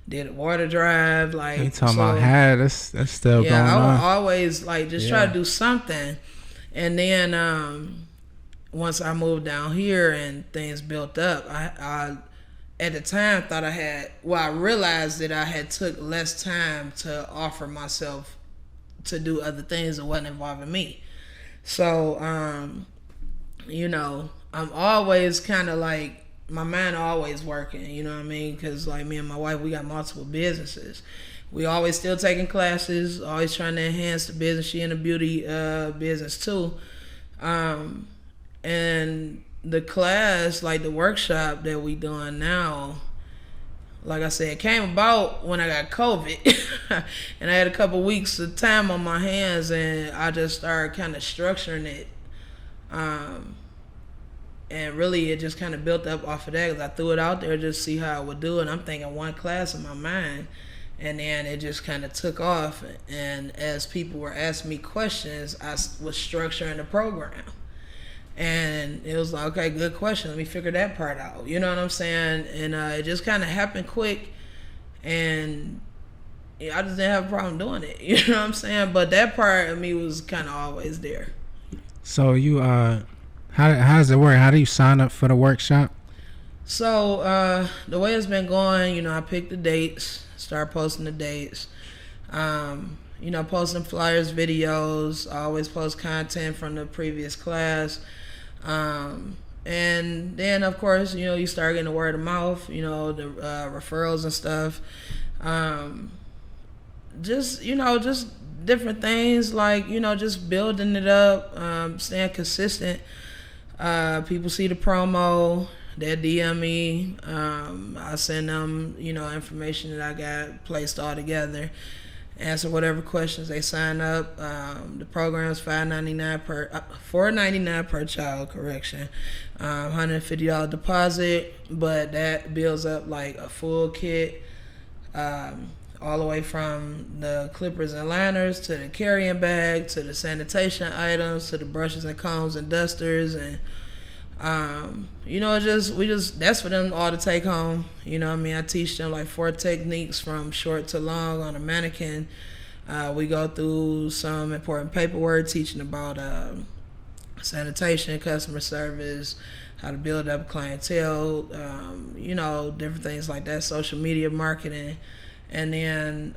D: did a water drive. Like
A: you talking about that's still going on.
D: Yeah, I would always like just try to do something, and then once I moved down here and things built up, I at the time thought I realized that I had took less time to offer myself to do other things that wasn't involving me. So, you know, I'm always kind of like, my mind always working, you know what I mean? Because like me and my wife, we got multiple businesses. We always still taking classes, always trying to enhance the business. She in the beauty business too. And the class, like the workshop that we doing now, like I said, it came about when I got COVID and I had a couple weeks of time on my hands, and I just started kind of structuring it, and really it just kind of built up off of that because I threw it out there just to see how I would do it. I'm thinking one class in my mind, and then it just kind of took off, and as people were asking me questions, I was structuring the program. And it was like, okay, good question. Let me figure that part out. You know what I'm saying? And it just kind of happened quick. And I just didn't have a problem doing it. You know what I'm saying? But that part of me was kind of always there.
A: So you, how does it work? How do you sign up for the workshop?
D: So the way it's been going, you know, I picked the dates, start posting the dates. You know, posting flyers, videos. I always post content from the previous class. And then of course, you know, you start getting the word of mouth, you know, the referrals and stuff. Just, you know, just different things like, you know, just building it up, staying consistent. People see the promo, they DM me. I send them, you know, information that I got placed all together. Answer whatever questions they sign up. The program's $4.99 per child. Correction, $150 deposit, but that builds up like a full kit, all the way from the clippers and liners to the carrying bag to the sanitation items to the brushes and combs and dusters, and you know, that's for them all to take home. You know what I mean? I teach them like 4 techniques from short to long on a mannequin. We go through some important paperwork, teaching about sanitation, customer service, how to build up clientele, you know, different things like that, social media marketing, and then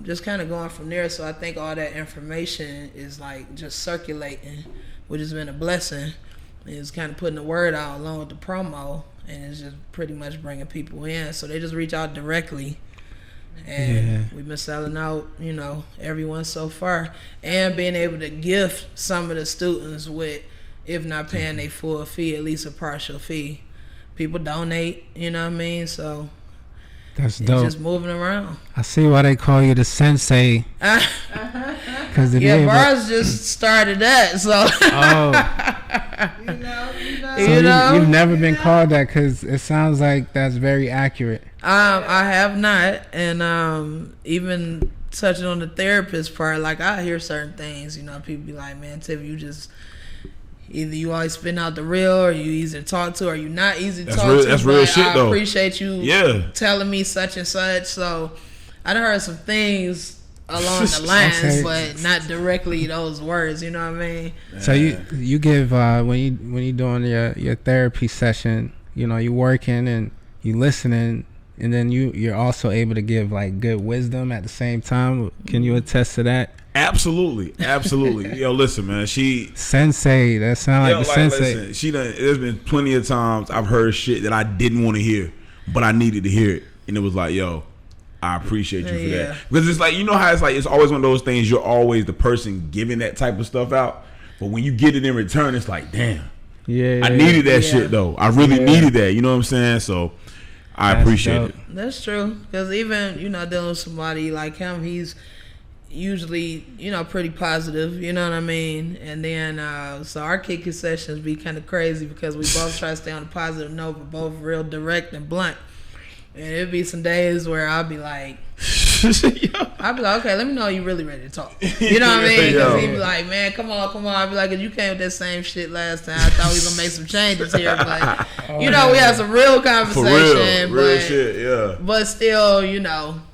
D: just kind of going from there. So I think all that information is like just circulating, which has been a blessing. It's kind of putting the word out along with the promo, and it's just pretty much bringing people in. So they just reach out directly, and we've been selling out, you know, everyone so far, and being able to gift some of the students with, if not paying their full fee, at least a partial fee. People donate, you know what I mean? So
A: that's dope.
D: Just moving around.
A: I see why they call you the sensei. Cause
D: bars just started that, so.
A: You've never been called that, because it sounds like that's very accurate.
D: I have not, and even touching on the therapist part, like I hear certain things, you know, people be like, man, Tiff, you just either you always spin out the real, or you easy to talk to, or you not easy to talk to.
B: That's real shit, though.
D: I appreciate you telling me such and such. So I done heard some things along the lines, but not directly those words. You know what I mean?
A: So you give when you doing your therapy session, you know, you working and you listening, and then you're also able to give like good wisdom at the same time. Can you attest to that?
B: Absolutely. Yo, listen, man. She
A: sensei. That sound like the sensei.
B: Listen, there's been plenty of times I've heard shit that I didn't want to hear, but I needed to hear it, and it was like, yo, I appreciate you for that. Because it's like, you know how it's like, it's always one of those things, you're always the person giving that type of stuff out. But when you get it in return, it's like, damn.
A: Yeah.
B: I needed that shit, though. I really needed that. You know what I'm saying? So I appreciate it.
D: That's true. Because even, dealing with somebody like him, he's usually, pretty positive. You know what I mean? And then, so our kicking sessions be kind of crazy because we both try to stay on a positive note, but both real direct and blunt. And it'd be some days where I'll be like, okay, let me know you really ready to talk. You know what I mean? Because he'd be like, man, come on. I'd be like, you came with that same shit last time. I thought we was going to make some changes here. But, we had some real conversation.
B: For real shit, yeah.
D: But still,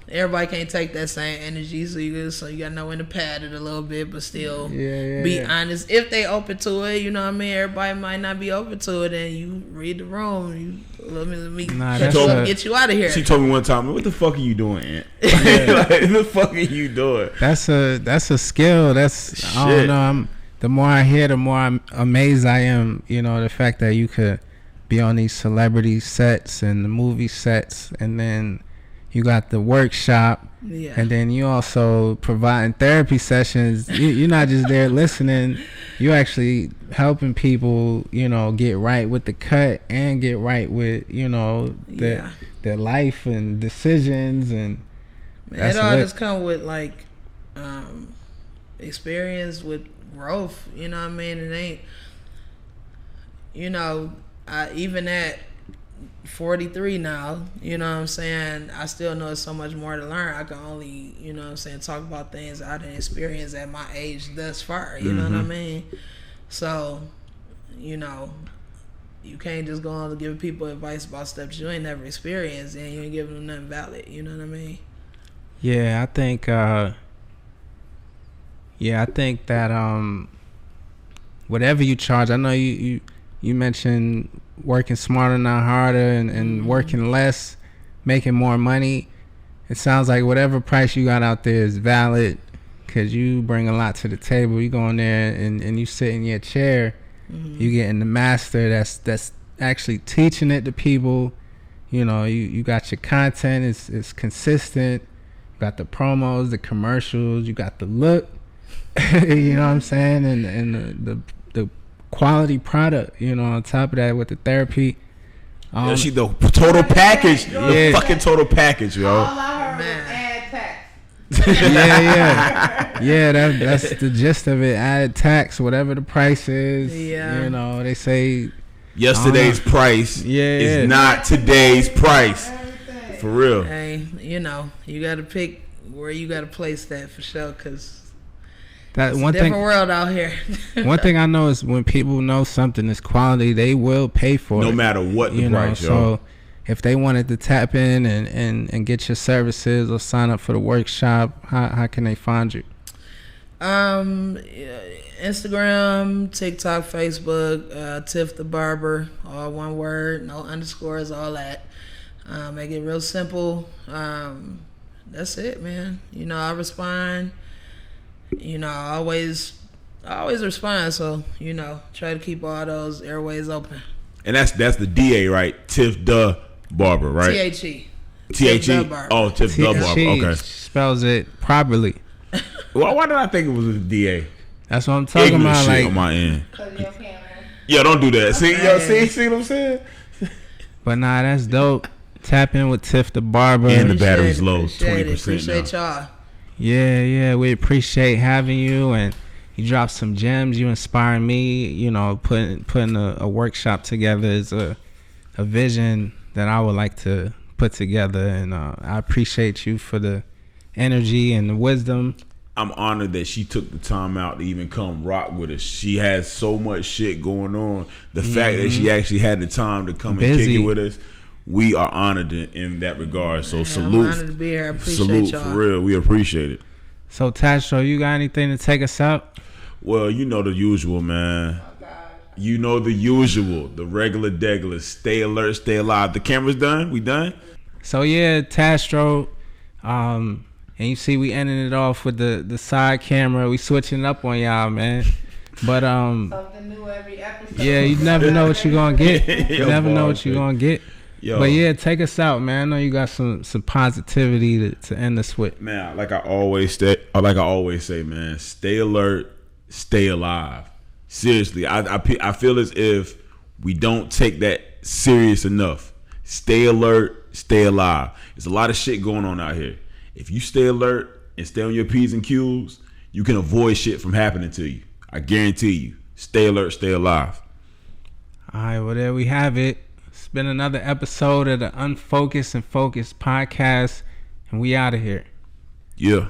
D: everybody can't take that same energy. So you got to know when to pad it a little bit, but still be honest. If they open to it, you know what I mean? Everybody might not be open to it, and you read the room. Let me get you out of here.
B: She told me one time, what the fuck are you doing, Aunt? Like, what the fuck are you doing?
A: That's a skill. That's shit. I don't know. The more I hear, the more I'm amazed I am. The fact that you could be on these celebrity sets and the movie sets, and then you got the workshop, and then you also providing therapy sessions. You're not just there listening. You actually helping people, get right with the cut and get right with, their life and decisions. And
D: it all just come with like experience with growth. You know what I mean? It ain't, even at 43 now, you know what I'm saying, I still know there's so much more to learn. I can only, talk about things I didn't experience at my age thus far, you know what I mean? So, you can't just go on to give people advice about stuff you ain't never experienced and you ain't giving them nothing valid, you know what I mean?
A: Yeah, I think that whatever you charge, I know you mentioned working smarter, not harder, and working less, making more money. It sounds like whatever price you got out there is valid because you bring a lot to the table. You go in there and you sit in your chair. You getting the master that's actually teaching it to people. You got your content. It's consistent. You got the promos, the commercials. You got the look. You know what I'm saying? And the quality product, on top of that with the therapy.
B: She the total package. The fucking total package, yo.
C: All I heard was add tax.
A: That's the gist of it. Add tax, whatever the price is. They say
B: yesterday's price is not today's price. For real.
D: Hey, you got to pick where you got to place that for sure, because
A: that one
D: different world out here.
A: One thing I know is when people know something is quality, they will pay for it.
B: No matter what the price,
A: So if they wanted to tap in and get your services or sign up for the workshop, how can they find you?
D: Instagram, TikTok, Facebook, Tiff The Barber, all one word, no underscores, all that. Make it real simple. That's it, man. I respond. I always respond, so try to keep all those airways open.
B: And that's the DA, right? Tiff The Barber, right?
D: THE.
B: THE. Oh, Tiff The Barber. Okay.
A: Spells it properly.
B: Why did I think it was a DA?
A: That's what I'm talking
B: Ignorant
A: about.
B: Shit
A: like
B: on my end.
C: Your camera.
B: Yeah, don't do that. See, see what I'm saying?
A: But nah, that's dope. Tap in with Tiff The Barber.
B: And the battery's low, 20%.
D: Appreciate y'all.
A: Yeah, we appreciate having you, and you dropped some gems. You inspiring me. Putting a workshop together is a vision that I would like to put together, and I appreciate you for the energy and the wisdom.
B: I'm honored that she took the time out to even come rock with us. She has so much shit going on. The fact that she actually had the time to come and kick it with us, we are honored in that regard. So salute.
D: I'm honored to be here. I appreciate
B: salute
D: y'all.
B: For real. We appreciate it.
A: So Tastro, you got anything to take us out?
B: Well, the usual, man. You know the usual. The regular degular. Stay alert, stay alive. The camera's done? We done?
A: So yeah, Tastro. And you see we ending it off with the side camera. We switching it up on y'all, man. But
C: something new every episode.
A: Yeah, you never know what you're gonna get. You never know what you're gonna get.
B: Yo.
A: But yeah, take us out, man. I know you got some positivity to end us with.
B: Man, like I always say, man, stay alert, stay alive. Seriously, I feel as if we don't take that serious enough. Stay alert, stay alive. There's a lot of shit going on out here. If you stay alert and stay on your P's and Q's, you can avoid shit from happening to you. I guarantee you. Stay alert, stay alive.
A: All right, well, there we have it. It's been another episode of the Unfocused and Focused Podcast, and we out of here.
B: Yeah.